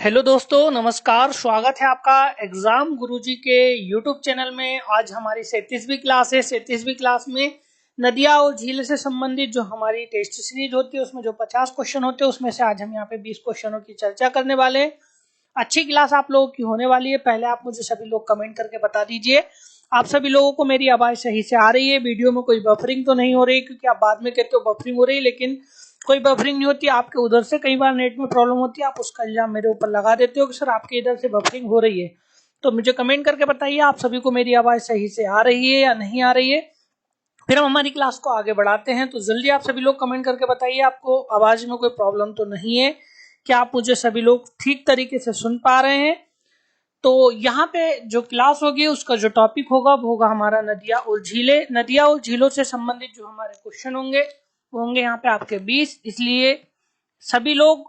Hello दोस्तों, नमस्कार। स्वागत है आपका एग्जाम गुरुजी के यूट्यूब चैनल में। आज हमारी 37वीं क्लास है। 37वीं क्लास में नदियाँ और झील से संबंधित जो हमारी टेस्ट सीरीज होती है उसमें जो 50 क्वेश्चन होते हैं उसमें से आज हम यहाँ पे 20 क्वेश्चनों की चर्चा करने वाले हैं। अच्छी क्लास आप लोगों की होने वाली है। पहले आप मुझे सभी लोग कमेंट करके बता दीजिए आप सभी लोगों को मेरी आवाज सही से आ रही है, वीडियो में कोई बफरिंग तो नहीं हो रही, क्योंकि आप बाद में कहते हो बफरिंग हो रही है, लेकिन कोई बफरिंग नहीं होती। आपके उधर से कई बार नेट में प्रॉब्लम होती है, आप उसका इल्जाम मेरे ऊपर लगा देते हो कि सर आपके इधर से बफरिंग हो रही है। तो मुझे कमेंट करके बताइए आप सभी को मेरी आवाज सही से आ रही है या नहीं आ रही है। फिर हम हमारी क्लास को आगे बढ़ाते हैं। तो जल्दी आप सभी लोग कमेंट करके बताइए आपको आवाज में कोई प्रॉब्लम तो नहीं है, क्या आप मुझे सभी लोग ठीक तरीके से सुन पा रहे हैं। तो यहाँ पे जो क्लास होगी उसका जो टॉपिक होगा वो होगा हमारा नदियाँ और झीलें। नदियाँ और झीलों से संबंधित जो हमारे क्वेश्चन होंगे वो होंगे यहाँ पे आपके 20। इसलिए सभी लोग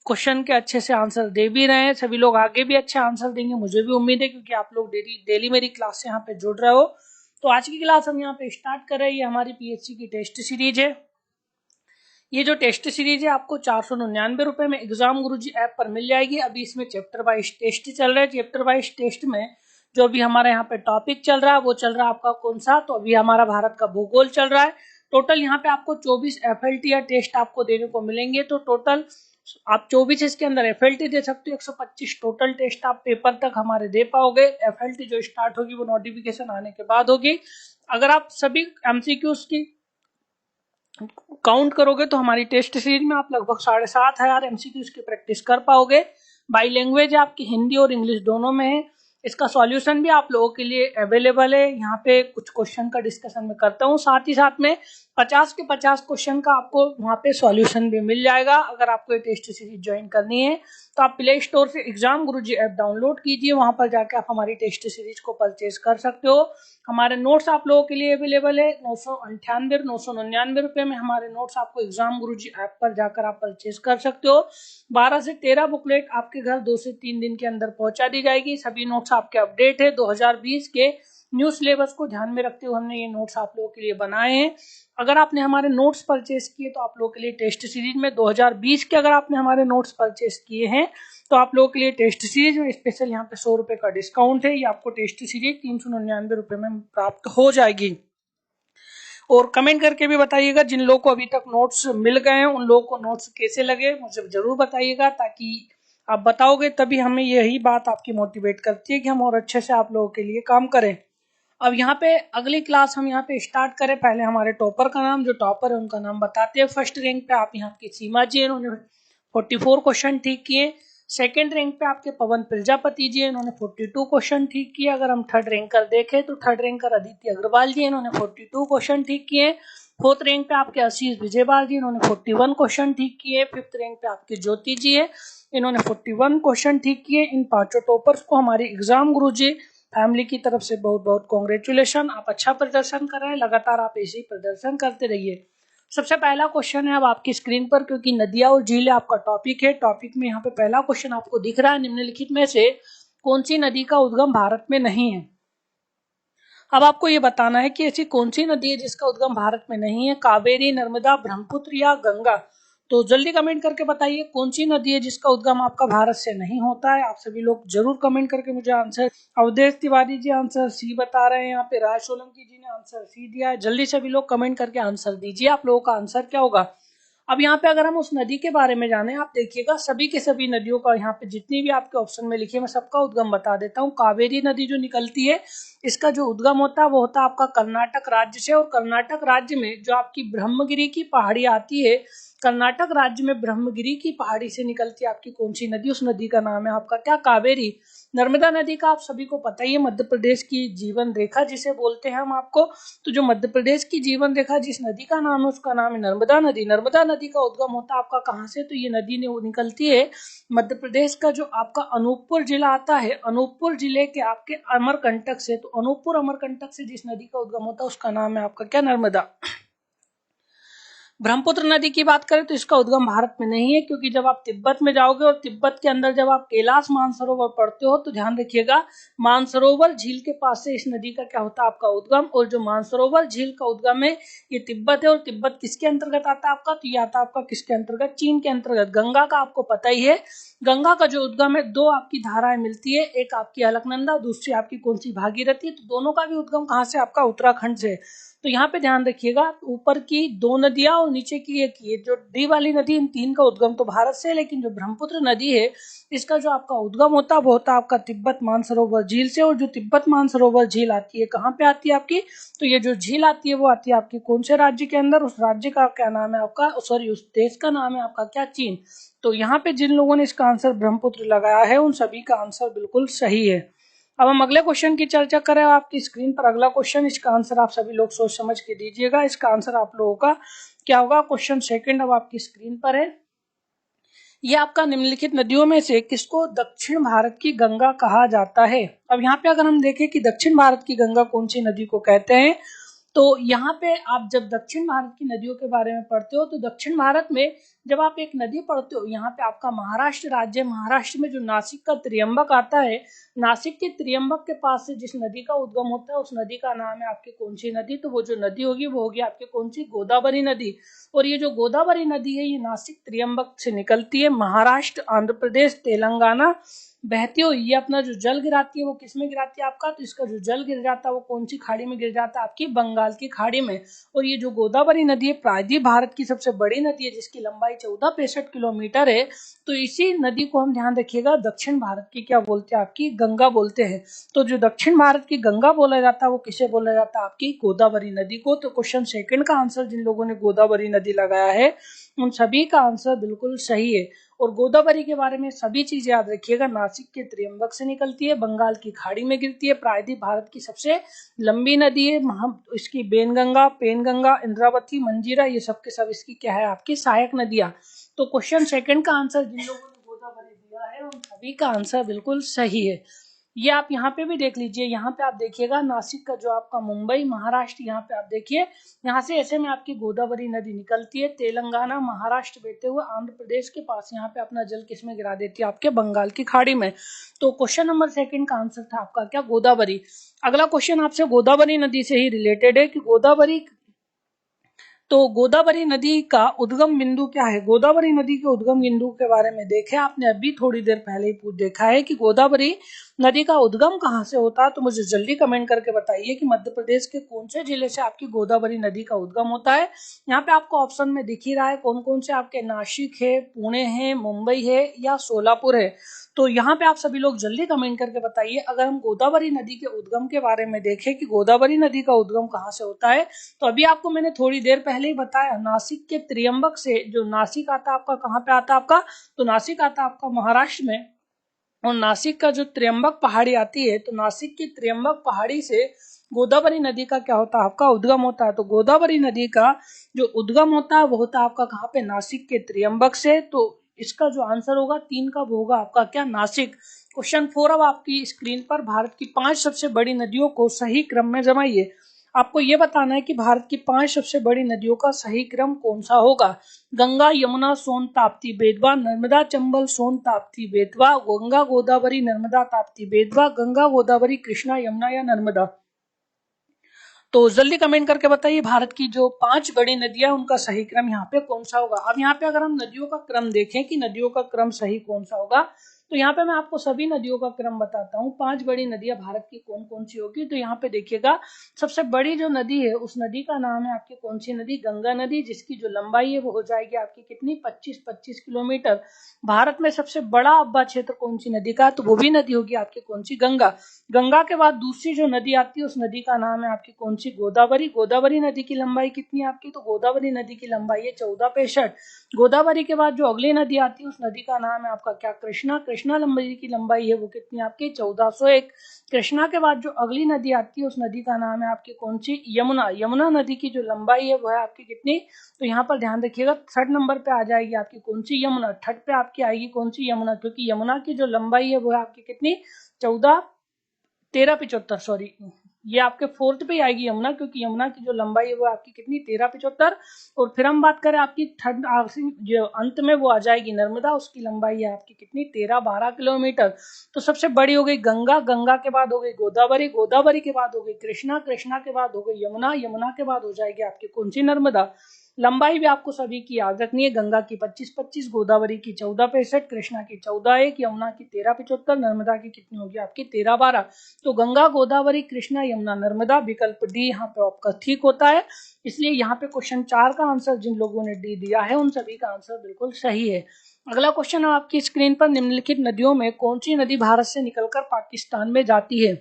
क्वेश्चन के अच्छे से आंसर दे भी रहे हैं, सभी लोग आगे भी अच्छे आंसर देंगे, मुझे भी उम्मीद है, क्योंकि आप लोग डेली मेरी क्लास से यहाँ पे जुड़ रहे हो। तो आज की क्लास हम यहाँ पे स्टार्ट कर रहे हैं। ये हमारी पीएचसी की टेस्ट सीरीज है। ये जो टेस्ट सीरीज है आपको 499 रुपए में एग्जाम गुरुजी ऐप पर मिल जाएगी। अभी इसमें चैप्टर वाइज टेस्ट चल रहा है। चैप्टर वाइज टेस्ट में जो अभी हमारे यहाँ पे टॉपिक चल रहा है वो चल रहा है आपका कौन सा, तो अभी हमारा भारत का भूगोल चल रहा है। टोटल यहाँ पे आपको 24 एफएलटी या टेस्ट आपको देने को मिलेंगे। तो टोटल आप 24 इसके अंदर एफएलटी दे सकते हो। 125 टोटल टेस्ट आप पेपर तक हमारे दे पाओगे। एफएलटी जो स्टार्ट होगी वो नोटिफिकेशन आने के बाद होगी। अगर आप सभी एमसीक्यूज की काउंट करोगे तो हमारी टेस्ट सीरीज में आप लगभग 7,500 एमसीक्यूज की प्रैक्टिस कर पाओगे। बाई लैंग्वेज आपकी हिंदी और इंग्लिश दोनों में है। इसका सॉल्यूशन भी आप लोगों के लिए अवेलेबल है। यहाँ पे कुछ क्वेश्चन का डिस्कशन मैं करता हूँ, साथ ही साथ में 50 के 50 क्वेश्चन का आपको वहाँ पे सॉल्यूशन भी मिल जाएगा। अगर आपको ये टेस्ट सीरीज ज्वाइन करनी है तो आप प्ले स्टोर से एग्जाम गुरुजी ऐप डाउनलोड कीजिए, वहां पर जाके आप हमारी टेस्ट सीरीज को परचेज कर सकते हो। हमारे नोट्स आप लोगों के लिए अवेलेबल है 999 रुपए में हमारे नोट्स आपको एग्जाम गुरुजी ऐप पर जाकर आप परचेज कर सकते हो। 12 से 13 बुकलेट आपके घर 2 से 3 दिन के अंदर पहुंचा दी जाएगी। सभी नोट्स आपके अपडेट है। 2020 के न्यू सिलेबस को ध्यान में रखते हुए हमने ये नोट्स आप लोगों के लिए बनाए हैं। अगर आपने हमारे नोट्स परचेज किए तो आप लोगों के लिए टेस्ट सीरीज में 2020 के अगर आपने हमारे नोट्स परचेज किए हैं तो आप लोगों के लिए टेस्ट सीरीज में स्पेशल यहाँ पे 100 रुपए का डिस्काउंट है। ये आपको टेस्ट सीरीज 399 रुपए में प्राप्त हो जाएगी। और कमेंट करके भी बताइएगा जिन लोगों को अभी तक नोट्स मिल गए हैं उन लोगों को नोट्स कैसे लगे मुझे जरूर बताइएगा, ताकि आप बताओगे तभी हमें यही बात आपकी मोटिवेट करती है कि हम और अच्छे से आप लोगों के लिए काम करें। अब यहाँ पे अगली क्लास हम यहाँ पे स्टार्ट करें। पहले हमारे टॉपर का नाम, जो टॉपर है उनका नाम बताते हैं। फर्स्ट रैंक पे आप यहाँ की सीमा जी, इन्होंने 44 क्वेश्चन ठीक किए। सेकंड रैंक पे आपके पवन प्रजापति जी, इन्होंने 42 क्वेश्चन ठीक किए। अगर हम थर्ड रैंकर देखें तो थर्ड रैंकर अदिति अग्रवाल जी, इन्होंने 42 क्वेश्चन ठीक किए। फोर्थ रैंक पे आपके आशीष विजयपाल जी, इन्होंने 41 क्वेश्चन ठीक किए। फिफ्थ रैंक पे आपकी ज्योति जी है, इन्होंने 41 क्वेश्चन ठीक किए। इन पांचों टॉपर्स को हमारी एग्जाम गुरुजी फैमिली की तरफ से बहुत बहुत कॉन्ग्रेचुलेशन। आप अच्छा प्रदर्शन कर रहे हैं, लगातार आप ऐसे ही प्रदर्शन करते रहिए। सबसे पहला क्वेश्चन है अब आपकी स्क्रीन पर, क्योंकि नदियां और झीलें आपका टॉपिक है। टॉपिक में यहाँ पे पहला क्वेश्चन आपको दिख रहा है, निम्नलिखित में से कौन सी नदी का उद्गम भारत में नहीं है। अब आपको ये बताना है कि ऐसी कौन सी नदी है जिसका उद्गम भारत में नहीं है, कावेरी, नर्मदा, ब्रह्मपुत्र या गंगा। तो जल्दी कमेंट करके बताइए कौन सी नदी है जिसका उद्गम आपका भारत से नहीं होता है। आप सभी लोग जरूर कमेंट करके मुझे answer. Awadhesh Tiwari ji answer C बता रहे हैं। यहाँ पे राज सोलंकी जी ने आंसर सी दिया है। जल्दी सभी लोग कमेंट करके आंसर दीजिए, आप लोगों का आंसर क्या होगा। अब यहाँ पे अगर हम उस नदी के बारे में जाने, आप देखिएगा सभी के सभी नदियों का यहाँ पे जितनी भी आपके ऑप्शन में लिखी है मैं सबका उद्गम बता देता हूँ। कावेरी नदी जो निकलती है इसका जो उद्गम होता है वो होता है आपका कर्नाटक राज्य से। और कर्नाटक राज्य में जो आपकी ब्रह्मगिरी की पहाड़ी आती है, कर्नाटक राज्य में ब्रह्मगिरी की पहाड़ी से निकलती है आपकी कौन सी नदी, उस नदी का नाम है आपका क्या, कावेरी। नर्मदा नदी का आप सभी को पता ही है, मध्य प्रदेश की जीवन रेखा जिसे बोलते हैं हम आपको। तो जो मध्य प्रदेश की जीवन रेखा जिस नदी का नाम है उसका नाम है नर्मदा नदी। नर्मदा नदी का उद्गम होता है आपका कहाँ से, तो ये नदी निकलती है मध्य प्रदेश का जो आपका अनूपपुर जिला आता है, अनूपपुर जिले के आपके अमरकंटक से। तो अनूपपुर अमरकंटक से जिस नदी का उद्गम होता है उसका नाम है आपका क्या, नर्मदा। ब्रह्मपुत्र नदी की बात करें तो इसका उद्गम भारत में नहीं है, क्योंकि जब आप तिब्बत में जाओगे और तिब्बत के अंदर जब आप कैलाश मानसरोवर पढ़ते हो तो ध्यान रखिएगा मानसरोवर झील के पास से इस नदी का क्या होता है आपका उद्गम। और जो मानसरोवर झील का उद्गम है ये तिब्बत है, और तिब्बत किसके अंतर्गत आता है आपका, तो ये आता है आपका किसके अंतर्गत, चीन के अंतर्गत। गंगा का आपको पता ही है, गंगा का जो उद्गम है दो आपकी धाराएं मिलती है, एक आपकी अलकनंदा, दूसरी आपकी कौन सी, भागीरथी। तो दोनों का भी उद्गम कहाँ से आपका, उत्तराखंड से। तो यहाँ पे ध्यान रखिएगा ऊपर की दो नदियां और नीचे की एक, ये जो डी वाली नदी, इन तीन का उद्गम तो भारत से है, लेकिन जो ब्रह्मपुत्र नदी है इसका जो आपका उद्गम होता है वो होता है आपका तिब्बत मानसरोवर झील से। और जो तिब्बत मानसरोवर झील आती है कहाँ पे आती है आपकी, तो ये जो झील आती है वो आती है आपकी कौन से राज्य के अंदर, उस राज्य का क्या नाम है आपका, सॉरी उस देश का नाम है आपका क्या, चीन। तो यहाँ पे जिन लोगों ने इसका आंसर ब्रह्मपुत्र लगाया है उन सभी का आंसर बिल्कुल सही है। अब हम अगले क्वेश्चन की चर्चा करें। आपकी स्क्रीन पर अगला क्वेश्चन, इसका आंसर आप सभी लोग सोच समझ के दीजिएगा। इसका आंसर आप लोगों का क्या होगा, क्वेश्चन सेकंड अब आपकी स्क्रीन पर है। ये आपका निम्नलिखित नदियों में से किसको दक्षिण भारत की गंगा कहा जाता है। अब यहाँ पे अगर हम देखें कि दक्षिण भारत की गंगा कौन सी नदी को कहते हैं, तो यहाँ पे आप जब दक्षिण भारत की नदियों के बारे में पढ़ते हो तो दक्षिण भारत में जब आप एक नदी पढ़ते हो, यहाँ पे आपका महाराष्ट्र राज्य, महाराष्ट्र में जो नासिक का त्रियंबक आता है, नासिक के त्रियंबक के पास से जिस नदी का उद्गम होता है उस नदी का नाम है आपकी कौन सी नदी, तो वो जो नदी होगी वो होगी आपकी कौन सी, गोदावरी नदी। और ये जो गोदावरी नदी है ये नासिक त्रियंबक से निकलती है, महाराष्ट्र, आंध्र प्रदेश, तेलंगाना बहती हुई ये अपना जो जल गिराती है वो किस में गिराती है आपका, तो इसका जो जल गिर जाता है वो कौन सी खाड़ी में गिर जाता है आपकी, बंगाल की खाड़ी में। और ये जो गोदावरी नदी है प्रायद्वीप भारत की सबसे बड़ी नदी है, जिसकी लंबाई 1465 किलोमीटर है। तो इसी नदी को हम ध्यान रखिएगा दक्षिण भारत की क्या बोलते हैं, आपकी गंगा बोलते हैं। तो जो दक्षिण भारत की गंगा बोला जाता है वो किसे बोला जाता है, आपकी गोदावरी नदी को। तो क्वेश्चन सेकंड का आंसर जिन लोगों ने गोदावरी नदी लगाया है उन सभी का आंसर बिल्कुल सही है। और गोदावरी के बारे में सभी चीज याद रखिएगा, नासिक के त्रियंबक से निकलती है, बंगाल की खाड़ी में गिरती है, प्रायद्वीप भारत की सबसे लंबी नदी है, इसकी बेनगंगा, पेनगंगा, इंद्रावती, मंजीरा ये सब के सब इसकी क्या है आपकी सहायक नदियां। तो क्वेश्चन सेकंड का आंसर जिन लोगों ने गोदावरी दिया है उन सभी का आंसर बिल्कुल सही है। ये आप यहाँ पे भी देख लीजिए, यहाँ पे आप देखिएगा नासिक का जो आपका मुंबई महाराष्ट्र, यहाँ पे आप देखिए यहाँ से ऐसे में आपकी गोदावरी नदी निकलती है, तेलंगाना महाराष्ट्र बहते हुए आंध्र प्रदेश के पास यहाँ पे अपना जल किसमें गिरा देती है, आपके बंगाल की खाड़ी में। तो क्वेश्चन नंबर सेकंड का आंसर था आपका क्या, गोदावरी। अगला क्वेश्चन आपसे गोदावरी नदी से ही रिलेटेड है कि गोदावरी, तो गोदावरी नदी का उद्गम बिंदु क्या है। गोदावरी नदी के उद्गम बिंदु के बारे में देखें, आपने अभी थोड़ी देर पहले ही देखा है कि गोदावरी नदी का उद्गम कहाँ से होता है। तो मुझे जल्दी कमेंट करके बताइए कि मध्य प्रदेश के कौन से जिले से आपकी गोदावरी नदी का उद्गम होता है। यहाँ पे आपको ऑप्शन में दिख ही रहा है कौन कौन से आपके, नासिक है, पुणे है, मुंबई है या सोलापुर है। तो यहाँ पे आप सभी लोग जल्दी कमेंट करके बताइए। अगर हम गोदावरी नदी के उद्गम के बारे में देखें कि गोदावरी नदी का उद्गम कहाँ से होता है, तो अभी आपको मैंने थोड़ी देर पहले ही बताया, नासिक के त्रियंबक से। जो नासिक आता है आपका कहाँ पे आता है आपका, तो नासिक आता है आपका महाराष्ट्र में। और नासिक का जो त्रियंबक पहाड़ी आती है, तो नासिक की त्रियंबक पहाड़ी से गोदावरी नदी का क्या होता है आपका उद्गम होता है। तो गोदावरी नदी का जो उद्गम होता है वो होता है आपका कहाँ पे, नासिक के त्रियंबक से। तो इसका जो आंसर होगा तीन का वो होगा आपका क्या, नासिक। क्वेश्चन 4 अब आपकी स्क्रीन पर, भारत की 5 सबसे बड़ी नदियों को सही क्रम में जमाइए। आपको ये बताना है कि भारत की 5 सबसे बड़ी नदियों का सही क्रम कौन सा होगा। गंगा, यमुना, सोन, ताप्ती, बेतवा, नर्मदा, चंबल, सोन, ताप्ती, बेतवा, गंगा, गोदावरी, नर्मदा, ताप्ती, बेतवा, गंगा, गोदावरी, कृष्णा, यमुना या नर्मदा। तो जल्दी कमेंट करके बताइए भारत की जो 5 बड़ी नदियां उनका सही क्रम यहाँ पे कौन सा होगा। अब यहाँ पे अगर हम नदियों का क्रम देखें कि नदियों का क्रम सही कौन सा होगा, तो यहाँ पे मैं आपको सभी नदियों का क्रम बताता हूँ। 5 बड़ी नदियां भारत की कौन कौन सी होगी। तो यहाँ पे देखिएगा सबसे बड़ी जो नदी है उस नदी का नाम है आपकी कौन सी नदी, गंगा नदी, जिसकी जो लंबाई है वो हो जाएगी आपकी कितनी, 25 किलोमीटर। भारत में सबसे बड़ा अब्बा क्षेत्र कौन सी नदी का, तो वो भी नदी होगी आपकी कौन सी, गंगा। गंगा के बाद दूसरी जो नदी आती है उस नदी का नाम है आपकी कौन सी, गोदावरी। गोदावरी नदी की लंबाई कितनी है आपकी, तो गोदावरी नदी की लंबाई है 1465। गोदावरी के बाद जो अगली नदी आती है उस नदी का नाम है आपका क्या, कृष्णा। कृष्णा नदी की लंबाई है वो कितनी आपकी, 1401। कृष्णा के बाद जो अगली नदी आती है उस नदी का नाम है आपकी कौन सी, यमुना। यमुना नदी की जो लंबाई है वो है आपकी कितनी, तो यहाँ पर ध्यान रखिएगा थर्ड नंबर पे आ जाएगी आपकी कौन सी, यमुना। थर्ड पे आपकी आएगी कौन सी, यमुना, क्योंकि यमुना की जो लंबाई है वो है आपकी कितनी, 1375 सॉरी ये आपके फोर्थ पे आएगी यमुना, क्योंकि यमुना की जो लंबाई है वो आपकी कितनी 1375। और फिर हम बात करें आपकी थर्ड जो अंत में वो आ जाएगी नर्मदा, उसकी लंबाई है आपकी कितनी 13-12 किलोमीटर। तो सबसे बड़ी हो गई गंगा, गंगा के बाद हो गई गोदावरी, गोदावरी के बाद हो गई कृष्णा, कृष्णा के बाद हो गई यमुना, यमुना के बाद हो जाएगी आपकी कौन सी नर्मदा। लंबाई भी आपको सभी की याद रखनी है, गंगा की 25-25, गोदावरी की 14-65, कृष्णा की 14-1, यमुना की 13-75, नर्मदा की कितनी होगी आपकी 13-12। तो गंगा, गोदावरी, कृष्णा, यमुना, नर्मदा, विकल्प डी यहाँ पे आपका ठीक होता है। इसलिए यहाँ पे क्वेश्चन 4 का आंसर जिन लोगों ने डी दिया है उन सभी का आंसर बिल्कुल सही है। अगला क्वेश्चन है आपकी स्क्रीन पर, निम्नलिखित नदियों में कौन सी नदी भारत से निकलकर पाकिस्तान में जाती है।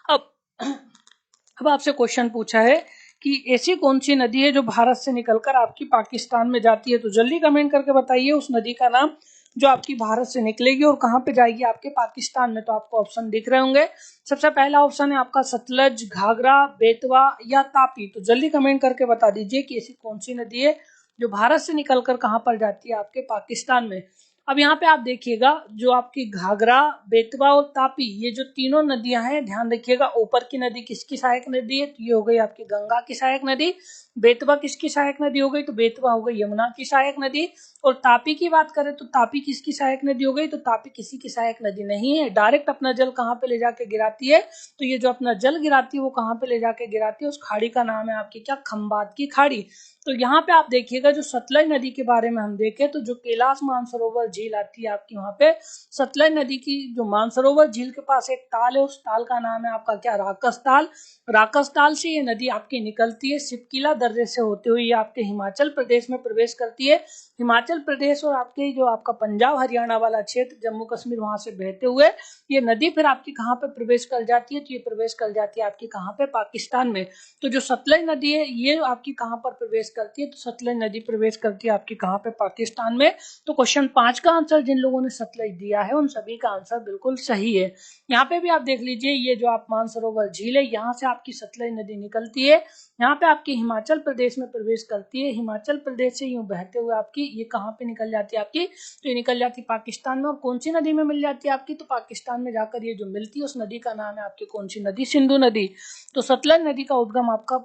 अब आपसे क्वेश्चन पूछा है कि ऐसी कौन सी नदी है जो भारत से निकलकर आपकी पाकिस्तान में जाती है। तो जल्दी कमेंट करके बताइए उस नदी का नाम जो आपकी भारत से निकलेगी और कहाँ पे जाएगी आपके पाकिस्तान में। तो आपको ऑप्शन दिख रहे होंगे। सबसे पहला ऑप्शन है आपका सतलज, घाघरा, बेतवा या तापी। तो जल्दी कमेंट करके बता दीजिए कि ऐसी कौन सी नदी है जो भारत से निकलकर कहाँ पर जाती है आपके पाकिस्तान में। अब यहाँ पे आप देखिएगा जो आपकी घाघरा, बेतवा और तापी, ये जो तीनों नदियां हैं, ध्यान रखिएगा ऊपर की नदी किसकी सहायक नदी है, तो ये हो गई आपकी गंगा की सहायक नदी। बेतवा किसकी सहायक नदी हो गई, तो बेतवा हो गई यमुना की सहायक नदी। और तापी की बात करें तो तापी किसकी सहायक नदी हो गई, तो तापी किसी की सहायक नदी नहीं है, डायरेक्ट अपना जल कहाँ पे ले जाके गिराती है, तो ये जो अपना जल गिराती है वो कहाँ पे ले जाके गिराती है, उस खाड़ी का नाम है आपकी क्या, खंबात की खाड़ी। तो यहाँ पे आप देखिएगा जो सतलज नदी के बारे में हम देखें तो जो कैलाश मानसरोवर झील आती है आपकी, वहां पे सतलज नदी की जो मानसरोवर झील के पास एक ताल है, उस ताल का नाम है आपका क्या, राकस ताल। राकस ताल से ये नदी आपकी निकलती है, सिपकिला दर्रे से होते हुए ये आपके हिमाचल प्रदेश में प्रवेश करती है। हिमाचल प्रदेश और आपके जो आपका पंजाब हरियाणा वाला क्षेत्र, जम्मू कश्मीर, वहां से बहते हुए ये नदी फिर आपकी कहाँ पे प्रवेश कर जाती है, तो ये प्रवेश कर जाती है आपकी कहाँ पे, पाकिस्तान में। तो जो सतलज नदी है ये आपकी कहाँ पर प्रवेश करती है, तो सतलज नदी प्रवेश करती है आपकी कहाँ पे, पाकिस्तान में। तो क्वेश्चन 5 का आंसर जिन लोगों ने सतलज दिया है उन सभी का आंसर बिल्कुल सही है। यहाँ पे भी आप देख लीजिए ये जो आप मानसरोवर झील है, यहाँ से आपकी सतलज नदी निकलती है, यहाँ पे आपकी हिमाचल प्रदेश में प्रवेश करती है, हिमाचल प्रदेश से यूं बहते हुए आपकी ये कहाँ पे निकल जाती है आपकी, तो ये निकल जाती है पाकिस्तान में। और कौन सी नदी में मिल जाती है आपकी, तो पाकिस्तान में जाकर ये जो मिलती है उस नदी का नाम है आपकी कौन सी नदी, सिंधु नदी। तो सतलज नदी का उद्गम आपका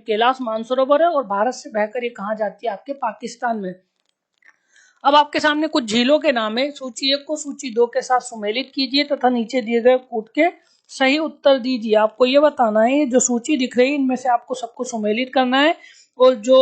कैलाश मानसरोवर है और भारत से बहकर ये कहाँ जाती है, आपके पाकिस्तान में। अब आपके सामने कुछ झीलों के नाम है, सूची 1 को सूची 2 के साथ सुमेलित कीजिए तथा नीचे दिए गए कूट के सही उत्तर दीजिए। आपको ये बताना है जो सूची दिख रही है इनमें से आपको सबको सुमेलित करना है और जो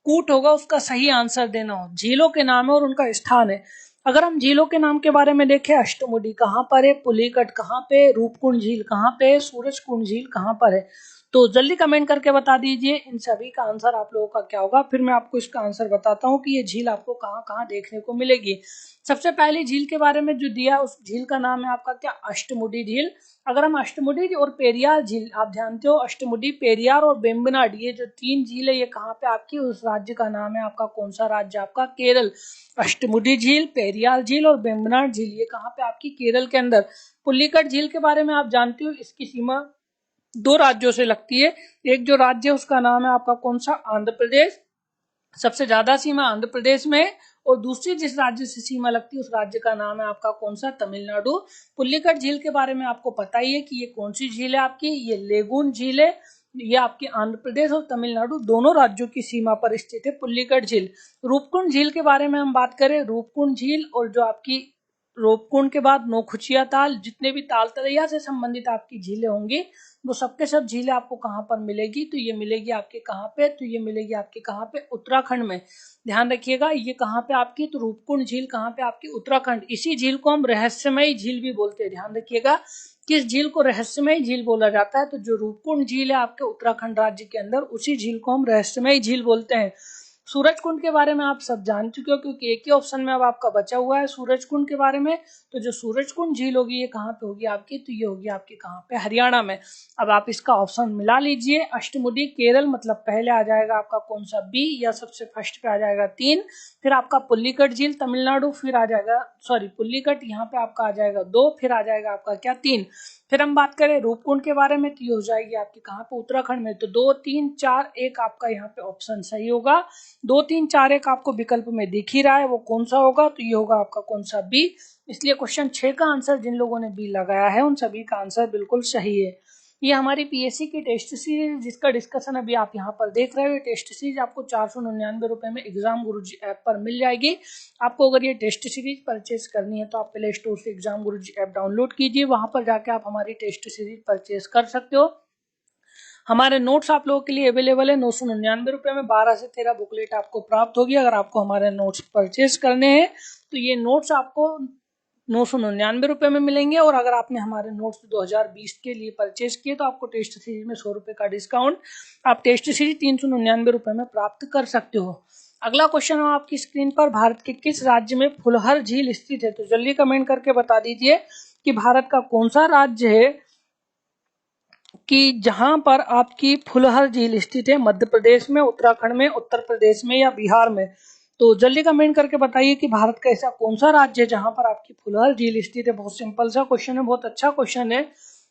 कूट होगा उसका सही आंसर देना हो। झीलों के नाम है और उनका स्थान है। अगर हम झीलों के नाम के बारे में देखें, अष्टमुडी कहाँ पर है, पुलिकट कहाँ पे, रूपकुंड झील कहाँ पे, सूरजकुंड झील कहाँ पर है। तो जल्दी कमेंट करके बता दीजिए इन सभी का आंसर आप लोगों का क्या होगा। फिर मैं आपको इसका आंसर बताता हूँ कि ये झील आपको कहाँ कहाँ देखने को मिलेगी। सबसे पहली झील के बारे में जो दिया उस झील का नाम है आपका क्या, अष्टमुडी झील। अगर हम अष्टमुडी और पेरियार झील, आप जानते हो अष्टमुडी, पेरियार और वेम्बनाड, ये जो 3 झील है ये कहाँ पे आपकी, उस राज्य का नाम है आपका कौन सा राज्य, आपका केरल। अष्टमुडी झील, पेरियार झील और वेम्बनाड झील ये कहाँ पे आपकी, केरल के अंदर। पुलिकट झील के बारे में आप जानते हो इसकी सीमा 2 राज्यों से लगती है। एक जो राज्य है उसका नाम है आपका कौन सा, आंध्र प्रदेश, सबसे ज्यादा सीमा आंध्र प्रदेश में। और दूसरी जिस राज्य से सीमा लगती है उस राज्य का नाम है आपका कौन सा, तमिलनाडु। पुलिकट झील के बारे में आपको पता ही है कि ये कौन सी झील है आपकी, ये लेगून झील है। ये आपके आंध्र प्रदेश और तमिलनाडु दोनों राज्यों की सीमा पर स्थित है पुलिकट झील। रूपकुंड झील के बारे में हम बात करें, रूपकुंड झील और जो आपकी रूपकुंड के बाद नौखुचिया ताल, जितने भी ताल तलैया से संबंधित आपकी झीलें होंगी वो सबके सब झीलें आपको कहाँ पर मिलेगी, तो ये मिलेगी आपके कहाँ पे, तो ये मिलेगी आपके कहाँ पे, उत्तराखंड में। ध्यान रखिएगा ये कहाँ पे आपकी, तो रूपकुंड झील कहाँ पे आपकी, उत्तराखंड। इसी झील को हम रहस्यमयी झील भी बोलते हैं। ध्यान रखिएगा किस झील को रहस्यमयी झील बोला जाता है, तो जो रूपकुंड झील है आपके उत्तराखंड राज्य के अंदर उसी झील को हम रहस्यमयी झील बोलते हैं। सूरजकुंड के बारे में आप सब जान चुके हो क्योंकि एक ही ऑप्शन में अब आपका बचा हुआ है सूरजकुंड के बारे में। तो जो सूरजकुंड झील होगी ये कहाँ पे होगी आपकी, तो ये होगी आपकी कहाँ पे, हरियाणा में। अब आप इसका ऑप्शन मिला लीजिए, अष्टमुडी केरल, मतलब पहले आ जाएगा आपका कौन सा, बी, या सबसे फर्स्ट पे आ जाएगा 3, फिर आपका पुलिकट झील तमिलनाडु, फिर आ जाएगा पुलिकट यहाँ पे आपका आ जाएगा 2, फिर आ जाएगा आपका क्या, 3। फिर हम बात करें रूपकुंड के बारे में तो ये हो जाएगी आपकी कहाँ पे, उत्तराखंड में। तो 2, 3, 4, 1 आपका यहाँ पे ऑप्शन सही होगा। 2, 3, 4, 1 आपको विकल्प में दिख ही रहा है, वो कौन सा होगा, तो ये होगा आपका कौन सा, बी। इसलिए क्वेश्चन 6 का आंसर जिन लोगों ने बी लगाया है उन सभी का आंसर बिल्कुल सही है। ये हमारी पीएससी की टेस्ट सीरीज जिसका डिस्कशन अभी आप यहाँ पर देख रहे हो, टेस्ट सीरीज आपको 499 रुपए में एग्जाम गुरुजी ऐप पर मिल जाएगी। आपको अगर ये टेस्ट सीरीज परचेज करनी है तो आप प्ले स्टोर से एग्जाम गुरुजी ऐप डाउनलोड कीजिए, वहां पर जाके आप हमारी टेस्ट सीरीज परचेज कर सकते हो। हमारे नोट्स आप लोगों के लिए अवेलेबल है 999 रुपए में, 12 से 13 बुकलेट आपको प्राप्त होगी। अगर आपको हमारे नोट्स परचेज करने हैं तो ये नोट्स आपको 999 रुपए में मिलेंगे, और अगर आपने हमारे नोट्स 2020 के लिए परचेज किए तो आपको टेस्ट सीरीज में 100 रुपए का डिस्काउंट, आप टेस्ट सीरीज 399 रुपए में प्राप्त कर सकते हो। अगला क्वेश्चन है आपकी स्क्रीन पर, भारत के किस राज्य में फुलहर झील स्थित है? तो जल्दी कमेंट करके बता दीजिए कि भारत का कौन सा राज्य है कि जहां पर आपकी फुलहर झील स्थित है। मध्य प्रदेश में, उत्तराखंड में, उत्तर प्रदेश में या बिहार में? तो जल्दी कमेंट करके बताइए कि भारत का ऐसा कौन सा राज्य है जहां पर आपकी फुलहर झील स्थित है। बहुत सिंपल सा क्वेश्चन है, बहुत अच्छा क्वेश्चन है।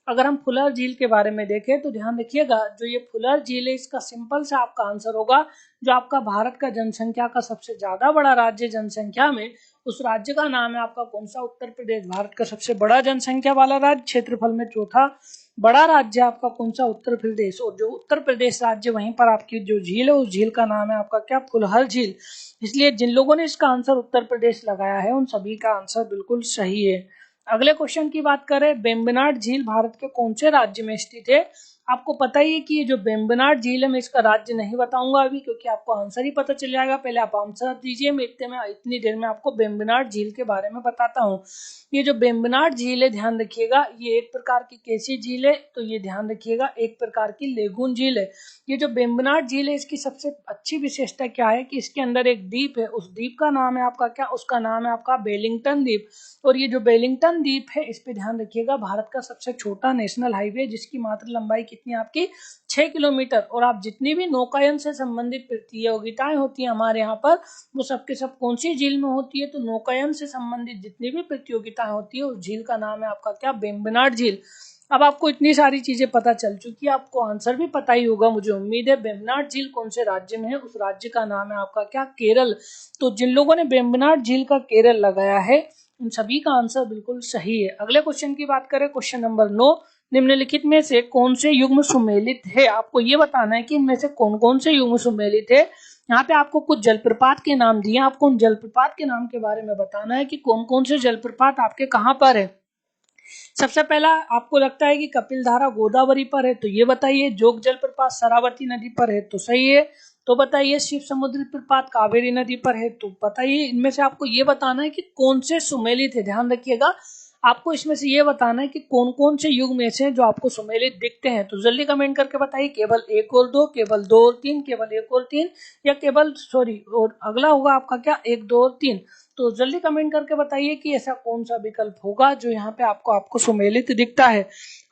अगर हम फुलहर झील के बारे में देखें तो ध्यान रखिएगा, जो ये फुलहर झील है इसका सिंपल सा आपका आंसर होगा, जो आपका भारत का जनसंख्या का सबसे ज्यादा बड़ा राज्य जनसंख्या में, उस राज्य का नाम है आपका कौन सा? उत्तर प्रदेश। भारत का सबसे बड़ा जनसंख्या वाला राज्य, क्षेत्रफल में चौथा बड़ा राज्य आपका कौन सा? उत्तर प्रदेश। और जो उत्तर प्रदेश राज्य, वहीं पर आपकी जो झील है उस झील का नाम है आपका क्या? फुलहर झील। इसलिए जिन लोगों ने इसका आंसर उत्तर प्रदेश लगाया है उन सभी का आंसर बिल्कुल सही है। अगले क्वेश्चन की बात करें, वेम्बनाड झील भारत के कौन से राज्य में स्थित है? आपको पता ही है कि ये जो वेम्बनाड झील है, मैं इसका राज्य नहीं बताऊंगा अभी क्योंकि आपको आंसर ही पता चल जाएगा। पहले आप आंसर दीजिए, मैं इतनी देर में आपको वेम्बनाड झील के बारे में बताता हूँ। ये जो वेम्बनाड झील है, ध्यान रखिएगा, ये एक प्रकार की कैसी झील है? तो ये ध्यान रखिएगा, एक प्रकार की लेगून झील है। ये जो वेम्बनाड झील है इसकी सबसे अच्छी विशेषता क्या है कि इसके अंदर एक द्वीप है, उस द्वीप का नाम है आपका क्या? उसका नाम है आपका वेलिंगटन द्वीप। और ये जो वेलिंगटन द्वीप है, इस पे ध्यान रखिएगा, भारत का सबसे छोटा नेशनल हाईवे जिसकी मात्र लंबाई कितनी आपकी? 6 किलोमीटर। और आप जितनी भी नौकायन से संबंधित प्रतियोगिताएं होती हैं हमारे यहाँ पर, वो सबके सब कौन सी झील में होती है? तो नौकायन से संबंधित जितनी भी प्रतियोगिताएं होती है उस झील का नाम है आपका क्या? वेम्बनाड झील। अब आपको इतनी सारी चीजें पता चल चुकी है, आपको आंसर भी पता ही होगा मुझे उम्मीद है। वेम्बनाड झील कौन से राज्य में है? उस राज्य का नाम है आपका क्या? केरल। तो जिन लोगों ने वेम्बनाड झील का केरल लगाया है उन सभी का आंसर बिल्कुल सही है। अगले क्वेश्चन की बात करें, क्वेश्चन नंबर 9, निम्नलिखित में से कौन से युग्म सुमेलित है? आपको ये बताना है कि इनमें से कौन कौन से युग्म सुमेलित है। यहाँ पे आपको कुछ जलप्रपात के नाम दिए, आपको उन जलप्रपात के नाम के बारे में बताना है कि कौन कौन से जलप्रपात आपके कहाँ पर है। सबसे पहला आपको लगता है कि कपिलधारा गोदावरी पर है, तो ये बताइए। जोग जलप्रपात शरावती नदी पर है, तो सही है। तो बताइए। शिव समुद्र प्रपात कावेरी नदी पर है, तो बताइए। इनमें से आपको ये बताना है कि कौन से सुमेलित है। ध्यान रखिएगा, आपको इसमें से ये बताना है कि कौन कौन से युग में से जो आपको सुमेलित दिखते हैं। तो जल्दी कमेंट करके बताइए, केवल 1 और 2, केवल 2 और 3, केवल 1 और 3, या केवल और अगला होगा आपका क्या? 1, 2 और 3। तो जल्दी कमेंट करके बताइए कि ऐसा कौन सा विकल्प होगा जो यहाँ पे आपको सुमेलित दिखता है।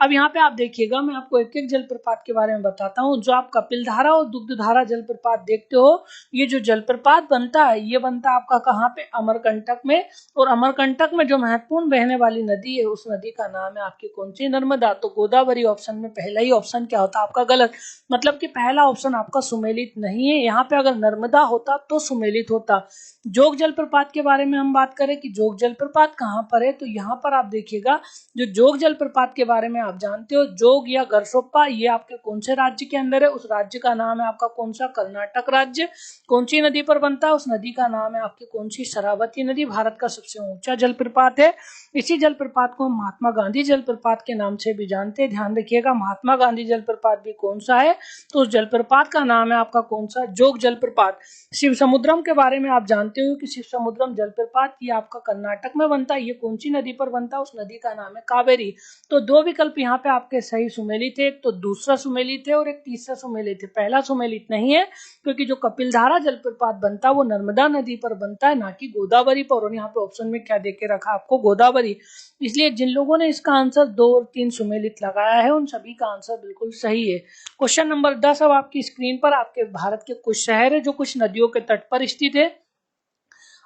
अब यहाँ पे आप देखिएगा, मैं आपको एक एक जलप्रपात के बारे में बताता हूँ। जो आप कपिलधारा और दुग्धधारा जलप्रपात देखते हो, ये जो जलप्रपात बनता है ये बनता है आपका कहाँ पे? अमरकंटक में। और अमरकंटक में जो महत्वपूर्ण बहने वाली नदी है उस नदी का नाम है आपकी कौन सी? नर्मदा। तो गोदावरी ऑप्शन में पहला ही ऑप्शन क्या होता है आपका? गलत। मतलब कि पहला ऑप्शन आपका सुमेलित नहीं है। यहाँ पे अगर नर्मदा होता तो सुमेलित होता। जोग जलप्रपात के बारे में हम बात करें कि जोग जलप्रपात कहाँ पर है, तो यहाँ पर आप देखिएगा, जो जोग जलप्रपात के बारे में आप जानते हो, जोग या गरसोप्पा, ये आपके कौन से राज्य के अंदर है? उस राज्य का नाम है आपका कौन सा? कर्नाटक राज्य। कौन सी नदी पर बनता है? उस नदी का नाम है आपकी कौन सी? शरावती नदी। भारत का सबसे ऊंचा जलप्रपात है। इसी जलप्रपात को महात्मा गांधी जलप्रपात के नाम से भी जानते हैं। ध्यान रखिएगा, महात्मा गांधी जलप्रपात भी कौन सा है? तो उस जलप्रपात का नाम है आपका कौन सा? जोग जलप्रपात। शिव समुद्रम के बारे में आप जानते हो कि शिव समुद्रम जलप्रपात ये आपका कर्नाटक में बनता है। ये कौन सी नदी पर बनता है? उस नदी का नाम है कावेरी। तो 2 विकल्प यहाँ पे आपके सही सुमेलित है, एक तो दूसरा सुमेलित है और एक तीसरा सुमेलित है। पहला सुमेलित नहीं है क्योंकि जो कपिलधारा जलप्रपात बनता है वो नर्मदा नदी पर बनता है, ना कि गोदावरी पर। और यहाँ पे ऑप्शन में क्या देके रखा आपको? गोदावरी। इसलिए जिन लोगों ने इसका आंसर 2 और 3 सुमेलित लगाया है उन सभी का आंसर बिल्कुल सही है। क्वेश्चन नंबर 10 अब आपकी स्क्रीन पर आपके भारत के कुछ शहर है जो कुछ नदियों के तट पर स्थित है।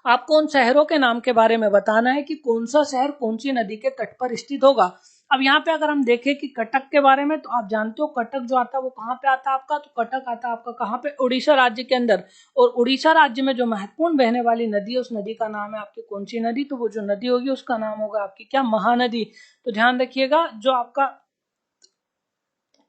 आपको उन शहरों के नाम के बारे में बताना है कि कौन सा शहर कौन सी नदी के तट पर स्थित होगा। अब यहाँ पे अगर हम देखें कि कटक के बारे में, तो आप जानते हो कटक जो आता है वो कहाँ पे आता है आपका, तो कटक आता है आपका कहाँ पे, उड़ीसा राज्य के अंदर। और उड़ीसा राज्य में जो महत्वपूर्ण बहने वाली नदी है उस नदी का नाम है आपकी कौन सी नदी, तो वो जो नदी होगी उसका नाम होगा आपकी क्या, महानदी। तो ध्यान रखिएगा जो आपका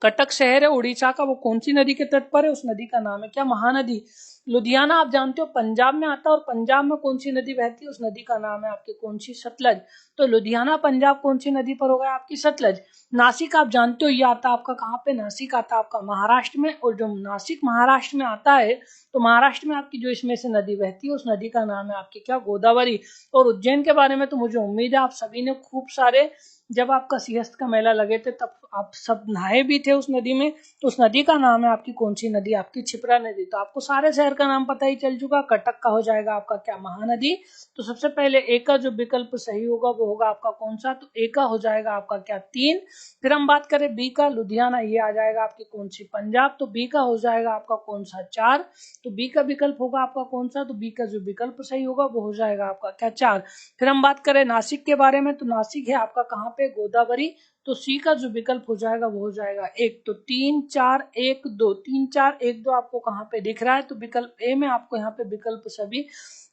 कटक शहर है उड़ीसा का, वो कौन सी नदी के तट पर है, उस नदी का नाम है क्या, महानदी। लुधियाना आप जानते हो पंजाब में आता है, और पंजाब में कौन सी नदी बहती है, उस नदी का नाम है आपकी कौन सी, सतलज। तो लुधियाना पंजाब कौन सी नदी पर होगा आपकी, सतलज। नासिक आप जानते हो ये आता है आपका कहाँ पे, नासिक आता है आपका महाराष्ट्र में, और जो नासिक महाराष्ट्र में आता है तो महाराष्ट्र में आपकी जो इसमें से नदी बहती है उस नदी का नाम है आपकी क्या, गोदावरी। और उज्जैन के बारे में तो मुझे उम्मीद है आप सभी ने खूब सारे, जब आपका सिंहस्थ का मेला लगे थे तब आप सब नहाए भी थे उस नदी में, तो उस नदी का नाम है आपकी कौन सी नदी, आपकी क्षिप्रा नदी। तो आपको सारे शहर का नाम पता ही चल चुका, कटक का हो जाएगा आपका क्या, महानदी। तो सबसे पहले ए का जो विकल्प सही होगा वो होगा आपका कौन सा, तो ए का हो जाएगा आपका क्या, 3। फिर हम बात करें बी का, लुधियाना, ये आ जाएगा आपकी कौन सी, पंजाब, तो बी का हो जाएगा आपका कौन सा, 4। तो बी का विकल्प होगा आपका कौन सा, तो बी का जो विकल्प सही होगा वो हो जाएगा आपका क्या, 4। फिर हम बात करें नासिक के बारे में, तो नासिक है आपका कहाँ पे, गोदावरी। तो सी का जो विकल्प हो जाएगा वो हो जाएगा 1। तो 3 4 1 2, 3 4 1 2 आपको कहाँ पे दिख रहा है, तो विकल्प ए में आपको यहाँ पे विकल्प सभी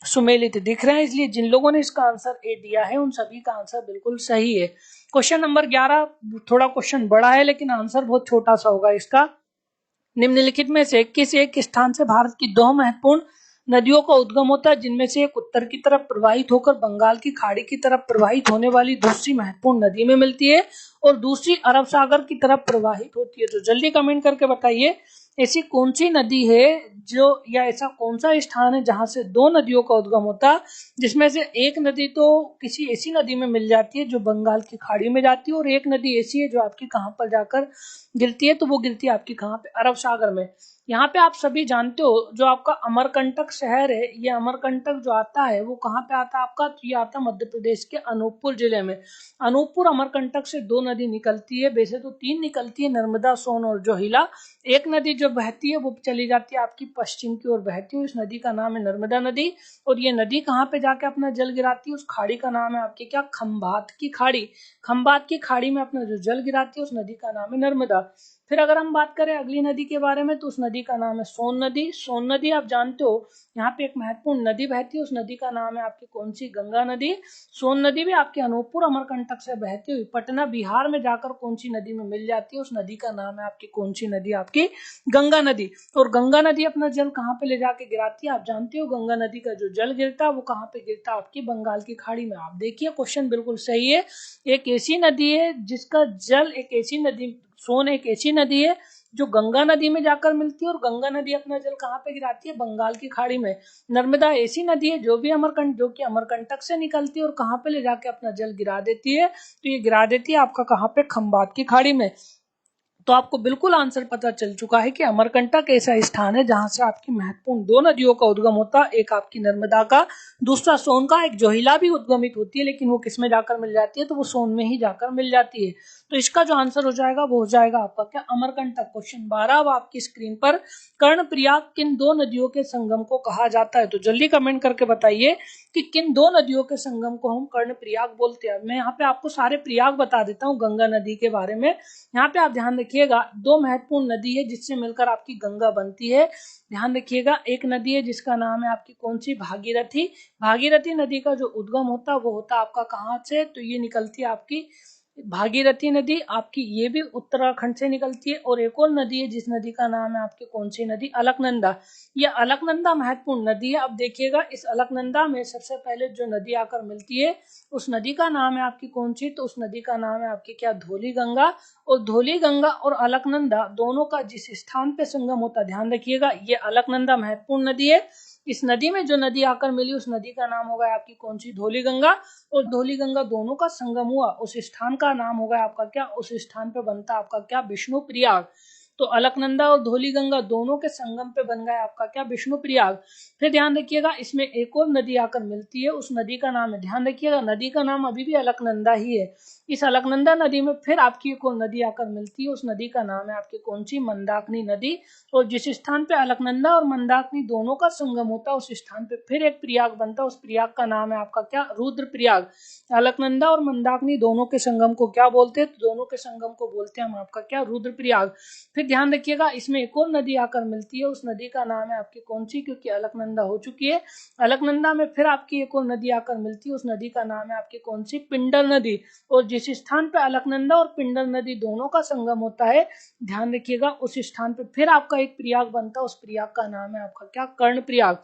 सुमेलित दिख रहे हैं, इसलिए जिन लोगों ने इसका आंसर ए दिया है उन सभी का आंसर बिल्कुल सही है। क्वेश्चन नंबर 11 थोड़ा क्वेश्चन बड़ा है लेकिन आंसर बहुत छोटा सा होगा इसका। निम्नलिखित में से किस एक स्थान से भारत की 2 महत्वपूर्ण नदियों का उद्गम होता है, जिनमें से एक उत्तर की तरफ प्रवाहित होकर बंगाल की खाड़ी की तरफ प्रवाहित होने वाली दूसरी महत्वपूर्ण नदी में मिलती है और दूसरी अरब सागर की तरफ प्रवाहित होती है। तो जल्दी कमेंट करके बताइए ऐसी कौन सी नदी है जो, या ऐसा कौन सा स्थान है जहां से 2 नदियों का उद्गम होता है, जिसमें से एक नदी तो किसी ऐसी नदी में मिल जाती है जो बंगाल की खाड़ी में जाती है, और एक नदी ऐसी है जो आपकी कहां पर जाकर गिरती है, तो वो गिरती है आपकी कहां पे, अरब सागर में। यहाँ पे आप सभी जानते हो जो आपका अमरकंटक शहर है, ये अमरकंटक जो आता है वो कहाँ पे आता है आपका, तो ये आता है मध्य प्रदेश के अनूपपुर जिले में। अनूपपुर अमरकंटक से 2 नदी निकलती है, वैसे तो 3 निकलती है, नर्मदा, सोन और जोहिला। एक नदी जो बहती है वो चली जाती है आपकी पश्चिम की ओर बहती है, इस नदी का नाम है नर्मदा नदी। और ये नदी कहाँ पे जाके अपना जल गिराती है, उस खाड़ी का नाम है आपकी क्या, खंभात की खाड़ी। खंभात की खाड़ी में अपना जो जल गिराती है उस नदी का नाम है नर्मदा। फिर अगर हम बात करें अगली नदी के बारे में, तो उस नदी का नाम है सोन नदी। सोन नदी आप जानते हो यहाँ पे एक महत्वपूर्ण नदी बहती है, उस नदी का नाम है आपकी कौन सी, गंगा नदी। सोन नदी भी आपके अनूपपुर अमरकंटक से बहती हुई पटना बिहार में जाकर कौन सी नदी में मिल जाती है, उस नदी का नाम है आपकी कौन सी नदी, आपकी गंगा नदी। और गंगा नदी अपना जल कहाँ पे ले जाके गिराती है, आप जानते हो गंगा नदी का जो जल गिरता है वो कहाँ पे गिरता है, आपकी बंगाल की खाड़ी में। आप देखिए क्वेश्चन बिल्कुल सही है, एक ऐसी नदी है जिसका जल, एक ऐसी नदी, सोन एक ऐसी नदी है जो गंगा नदी में जाकर मिलती है, और गंगा नदी अपना जल कहाँ पे गिराती है, बंगाल की खाड़ी में। नर्मदा ऐसी नदी है जो कि अमरकंटक से निकलती है और कहाँ पे ले जाके अपना जल गिरा देती है, तो ये गिरा देती है आपका कहाँ पे, खंभात की खाड़ी में। तो आपको बिल्कुल आंसर पता चल चुका है कि अमरकंटक ऐसा स्थान है जहां से आपकी महत्वपूर्ण 2 नदियों का उद्गम होता है, एक आपकी नर्मदा का, दूसरा सोन का। एक जोहिला भी उद्गमित होती है लेकिन वो किस में जाकर मिल जाती है, तो वो सोन में ही जाकर मिल जाती है। तो इसका जो आंसर हो जाएगा वो हो जाएगा आपका क्या, अमरकंटक। क्वेश्चन 12 अब आपकी स्क्रीन पर, कर्णप्रयाग किन 2 नदियों के संगम को कहा जाता है, तो जल्दी कमेंट करके बताइए कि किन 2 नदियों के संगम को हम कर्णप्रयाग बोलते हैं। मैं यहाँ पे आपको सारे प्रयाग बता देता हूँ गंगा नदी के बारे में। यहाँ पे आप ध्यान रखिएगा 2 महत्वपूर्ण नदी है जिससे मिलकर आपकी गंगा बनती है। ध्यान रखिएगा एक नदी है जिसका नाम है आपकी कौन सी, भागीरथी। भागीरथी नदी का जो उद्गम होता है वो होता है आपका कहाँ से, तो ये निकलती है आपकी भागीरथी नदी आपकी, ये भी उत्तराखंड से निकलती है। और एक और नदी है जिस नदी का नाम है आपकी कौन सी नदी, अलकनंदा। ये अलकनंदा महत्वपूर्ण नदी है। अब देखिएगा इस अलकनंदा में सबसे पहले जो नदी आकर मिलती है उस नदी का नाम है आपकी कौन सी, तो उस नदी का नाम है आपकी क्या, धौली गंगा। और धौली गंगा और अलकनंदा दोनों का जिस स्थान पे संगम होता है, ध्यान रखिएगा ये अलकनंदा महत्वपूर्ण नदी है। इस नदी में जो नदी आकर मिली उस नदी का नाम होगा आपकी कौन सी, धौली गंगा। और धौली गंगा दोनों का संगम हुआ उस स्थान का नाम होगा आपका क्या, उस स्थान पे बनता आपका क्या, विष्णु प्रयाग। तो अलकनंदा और धौली गंगा दोनों के संगम पे बन गया आपका क्या, विष्णु प्रयाग। फिर ध्यान रखिएगा इसमें एक और नदी आकर मिलती है, उस नदी का नाम है, ध्यान रखिएगा नदी का नाम अभी भी अलकनंदा ही है। इस अलकनंदा नदी में फिर आपकी एक और नदी आकर मिलती है, उस नदी का नाम है आपकी कौन सी, मंदाकिनी नदी। और जिस स्थान पे अलकनंदा और मंदाकिनी दोनों का संगम होता है उस स्थान पे फिर एक प्रयाग बनता है, उस प्रयाग का नाम है आपका क्या, रुद्र प्रयाग। अलकनंदा और मंदाकिनी दोनों के संगम को क्या बोलते हैं, तो दोनों के संगम को बोलते हैं हम आपका क्या, रुद्र प्रयाग। फिर ध्यान रखिएगा इसमें एक और नदी आकर मिलती है, उस नदी का नाम है आपकी कौन सी, क्योंकि अलकनंदा हो चुकी है। अलकनंदा में फिर आपकी एक और नदी आकर मिलती है, उस नदी का नाम है आपकी कौन सी, पिंडर नदी। और जिस स्थान पे अलकनंदा और पिंडर नदी दोनों का संगम होता है, ध्यान रखिएगा उस स्थान पे फिर आपका एक प्रयाग बनता है, उस प्रयाग का नाम है आपका क्या, कर्ण प्रयाग।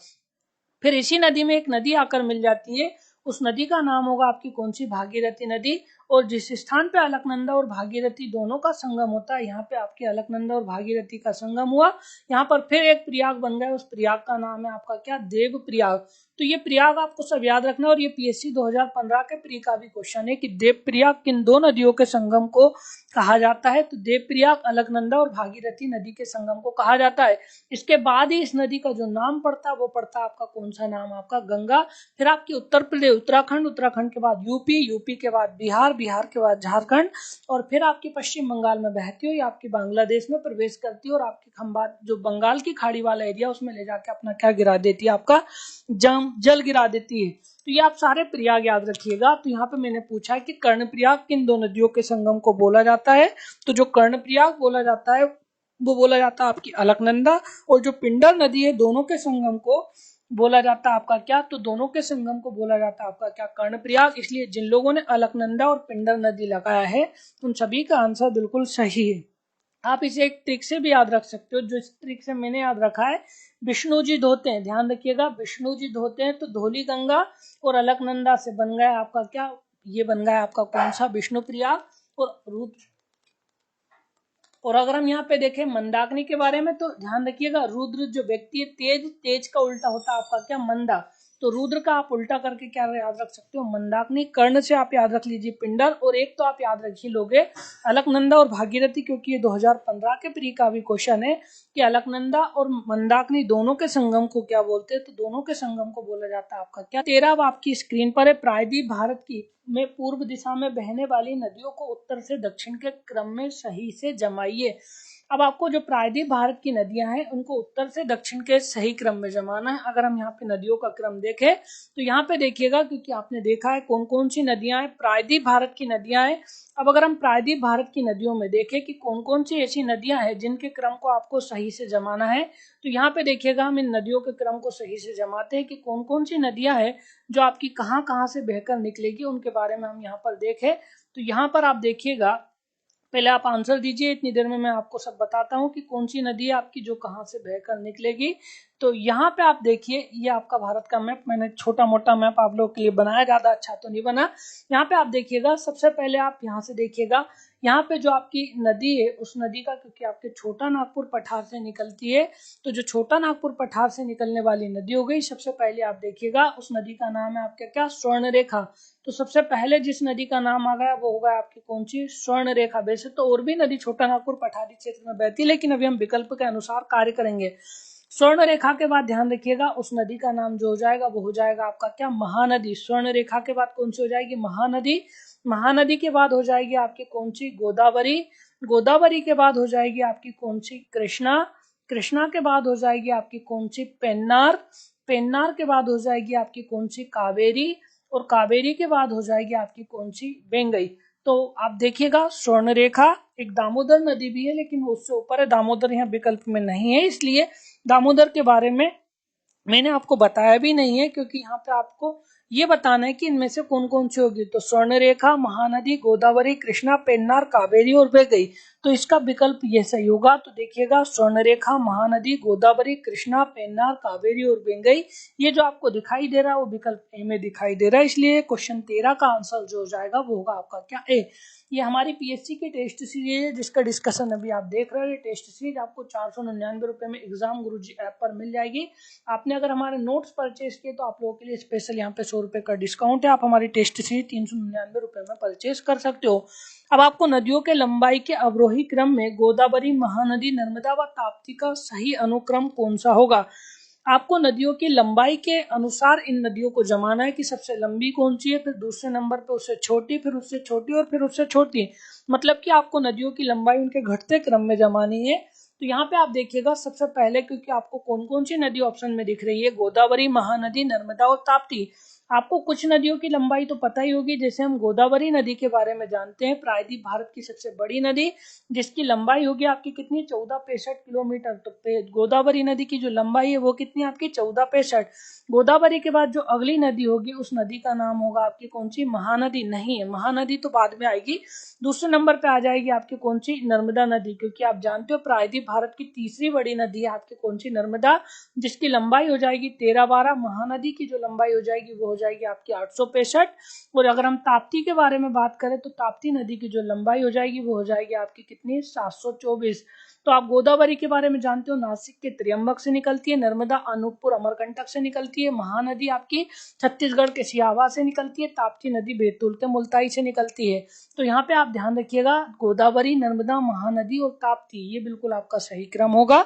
फिर इसी नदी में एक नदी आकर मिल जाती है, उस नदी का नाम होगा आपकी कौन सी, भागीरथी नदी। और जिस स्थान पे अलकनंदा और भागीरथी दोनों का संगम होता है, यहाँ पे आपके अलकनंदा और भागीरथी का संगम हुआ, यहाँ पर फिर एक प्रयाग बन गया, उस प्रयाग का नाम है आपका क्या, देव प्रयाग। तो ये प्रयाग आपको सब याद रखना, और ये पीएससी 2015 के प्री का भी क्वेश्चन है कि देव प्रयाग किन दो नदियों के संगम को कहा जाता है, तो देव प्रयाग अलकनंदा और भागीरथी नदी के संगम को कहा जाता है। इसके बाद ही इस नदी का जो नाम पड़ता है वो पड़ता है आपका कौन सा नाम, आपका गंगा। फिर आपकी उत्तर प्रदेश, उत्तराखंड, उत्तराखंड के बाद यूपी, यूपी के बाद बिहार, बिहार के बाद झारखंड, और फिर आपकी पश्चिम बंगाल में बहती हुई आपकी बांग्लादेश में प्रवेश करती है, और आपकी खंबात जो बंगाल की खाड़ी वाला एरिया उसमें ले जाके अपना क्या गिरा देती है, आपका जल गिरा देती है। तो ये आप सारे प्रयाग याद रखिएगा। तो यहाँ पे मैंने पूछा है कि कर्ण प्रयाग किन दो नदियों के संगम को बोला जाता है, तो जो कर्ण प्रयाग बोला जाता है वो बोला जाता है आपकी अलकनंदा, और जो पिंडर नदी है दोनों के संगम को बोला जाता है आपका क्या, तो दोनों के संगम को बोला जाता है आपका क्या, कर्णप्रयाग। इसलिए जिन लोगों ने अलकनंदा और पिंडर नदी लगाया है उन सभी का आंसर बिल्कुल सही है। आप इसे एक ट्रिक से भी याद रख सकते हो, जो इस ट्रिक से मैंने याद रखा है, विष्णु जी धोते हैं, ध्यान रखिएगा विष्णु जी धोते हैं, तो धौली गंगा और अलकनंदा से बन गया आपका क्या, ये बन गया आपका कौन सा, विष्णु प्रयाग और रुद्र। और अगर हम यहाँ पे देखें मंदाकिनी के बारे में, तो ध्यान रखिएगा रुद्र जो व्यक्ति है, तेज, तेज का उल्टा होता है आपका क्या, मंदा। तो रुद्र का आप उल्टा करके क्या याद रख सकते हो, मंदाकिनी। कर्ण से आप याद रख लीजिए पिंडर, और एक तो आप याद रख ही लोगे अलकनंदा और भागीरथी, क्योंकि ये 2015 के प्री का भी क्वेश्चन है कि अलकनंदा और मंदाकिनी दोनों के संगम को क्या बोलते हैं, तो दोनों के संगम को बोला जाता है आपका क्या। 13 आपकी स्क्रीन पर है, प्रायद्वीप भारत की में पूर्व दिशा में बहने वाली नदियों को उत्तर से दक्षिण के क्रम में सही से जमाइए। अब आपको जो प्रायद्वीप भारत की नदियां हैं उनको उत्तर से दक्षिण के सही क्रम में जमाना है। अगर हम यहाँ पे नदियों का क्रम देखें तो यहाँ पे देखिएगा, क्योंकि आपने देखा है कौन कौन सी नदियां हैं, प्रायद्वीप भारत की नदियां हैं। अब अगर हम प्रायद्वीप भारत की नदियों में देखें कि कौन कौन सी ऐसी नदियां हैं जिनके क्रम को आपको सही से जमाना है, तो यहाँ पे देखिएगा हम इन नदियों के क्रम को सही से जमाते हैं कि कौन कौन सी नदियां हैं जो आपकी कहाँ कहाँ से बहकर निकलेगी, उनके बारे में हम यहाँ पर देखें। तो यहाँ पर आप देखिएगा, पहले आप आंसर दीजिए, इतनी देर में मैं आपको सब बताता हूँ कि कौन सी नदी है आपकी जो कहाँ से बहकर निकलेगी। तो यहाँ पे आप देखिए, ये आपका भारत का मैप, मैंने छोटा मोटा मैप आप लोग के लिए बनाया, ज़्यादा अच्छा तो नहीं बना। यहाँ पे आप देखिएगा, सबसे पहले आप यहाँ से देखिएगा, यहाँ पे जो आपकी नदी है उस नदी का, क्योंकि आपके छोटा नागपुर पठार से निकलती है, तो जो छोटा नागपुर पठार से निकलने वाली नदी हो गई, सबसे पहले आप देखिएगा उस नदी का नाम है आपका क्या, स्वर्ण रेखा। तो सबसे पहले जिस नदी का नाम आ गया वो होगा आपकी कौन सी, स्वर्ण रेखा। वैसे तो और भी नदी छोटा नागपुर पठारी क्षेत्र में बहती है, लेकिन अभी हम विकल्प के अनुसार कार्य करेंगे। स्वर्ण रेखा के बाद ध्यान रखिएगा उस नदी का नाम जो हो जाएगा वो हो जाएगा आपका क्या, महानदी। स्वर्ण रेखा के बाद कौन सी हो जाएगी, महानदी। महानदी के बाद हो जाएगी आपकी कौन सी, गोदावरी। गोदावरी के बाद हो जाएगी आपकी कौन सी, कृष्णा। कृष्णा के बाद हो जाएगी आपकी कौन सी, पेन्नार। पेन्नार के बाद हो जाएगी आपकी कौन सी, कावेरी। और कावेरी के बाद हो जाएगी आपकी कौन सी, वेंगई। तो आप देखिएगा स्वर्ण रेखा, एक दामोदर नदी भी है लेकिन उससे ऊपर है, दामोदर यहाँ विकल्प में नहीं है, इसलिए दामोदर के बारे में मैंने आपको बताया भी नहीं है, क्योंकि यहाँ पे आपको ये बताना है कि इनमें से कौन कौन सी होगी। तो स्वर्ण रेखा, महानदी, गोदावरी, कृष्णा, पेन्नार, कावेरी और वेंगई। तो इसका विकल्प ये सही होगा। तो देखिएगा स्वर्ण रेखा, महानदी, गोदावरी, कृष्णा, पेन्नार, कावेरी और वेंगई, ये जो आपको दिखाई दे रहा है वो विकल्प ए में दिखाई दे रहा है, इसलिए क्वेश्चन 13 का आंसर जो हो जाएगा वो होगा आपका क्या, ए। ये हमारी पीएससी की टेस्ट सीरीज है जिसका डिस्कशन अभी आप देख रहे हैं। टेस्ट सीरीज आपको 499 रुपए में एग्जाम गुरुजी ऐप पर मिल जाएगी। आपने अगर हमारे नोट्स परचेज किए तो आप लोगों के लिए स्पेशल यहाँ पे 100 रुपये का डिस्काउंट है। आप हमारी टेस्ट सीरीज 399 रुपये में परचेज कर सकते हो। अब आपको नदियों के लंबाई के अवरोही क्रम में गोदावरी, महानदी, नर्मदा व ताप्ती का सही अनुक्रम कौन सा होगा। आपको नदियों की लंबाई के अनुसार इन नदियों को जमाना है कि सबसे लंबी कौन सी है, फिर दूसरे नंबर पे उससे छोटी, फिर उससे छोटी और फिर उससे छोटी। मतलब कि आपको नदियों की लंबाई उनके घटते क्रम में जमानी है। तो यहाँ पे आप देखिएगा सबसे पहले, क्योंकि आपको कौन कौन सी नदी ऑप्शन में दिख रही है, गोदावरी, महानदी, नर्मदा और ताप्ती। आपको कुछ नदियों की लंबाई तो पता ही होगी, जैसे हम गोदावरी नदी के बारे में जानते हैं, प्रायद्वीप भारत की सबसे बड़ी नदी, जिसकी लंबाई होगी आपकी कितनी, 1465 किलोमीटर। तो गोदावरी नदी की जो लंबाई है वो कितनी आपकी, 1465। गोदावरी के बाद जो अगली नदी होगी उस नदी का नाम होगा आपकी कौन सी, महानदी। नहीं है, महानदी तो बाद में आएगी। दूसरे नंबर पे आ जाएगी आपकी कौन सी, नर्मदा नदी, क्योंकि आप जानते हो प्रायद्वीप भारत की तीसरी बड़ी नदी है आपकी कौन सी, नर्मदा, जिसकी लंबाई हो जाएगी 1312। महानदी की जो लंबाई हो जाएगी वो हो जाएगी आपकी 865। और अगर हम ताप्ती के बारे में बात करें तो ताप्ती नदी की जो लंबाई हो जाएगी वो हो जाएगी आपकी कितनी, 724। तो आप गोदावरी के बारे में जानते हो, नासिक के त्र्यंबक से निकलती है, नर्मदा अनूपपुर अमरकंटक से निकलती है, महानदी आपकी छत्तीसगढ़ के सियावा से निकलती है, ताप्ती नदी बैतूल के मुल्ताई से निकलती है। तो यहाँ पे आप ध्यान रखिएगा, गोदावरी, नर्मदा, महानदी और ताप्ती, ये बिल्कुल आपका सही क्रम होगा।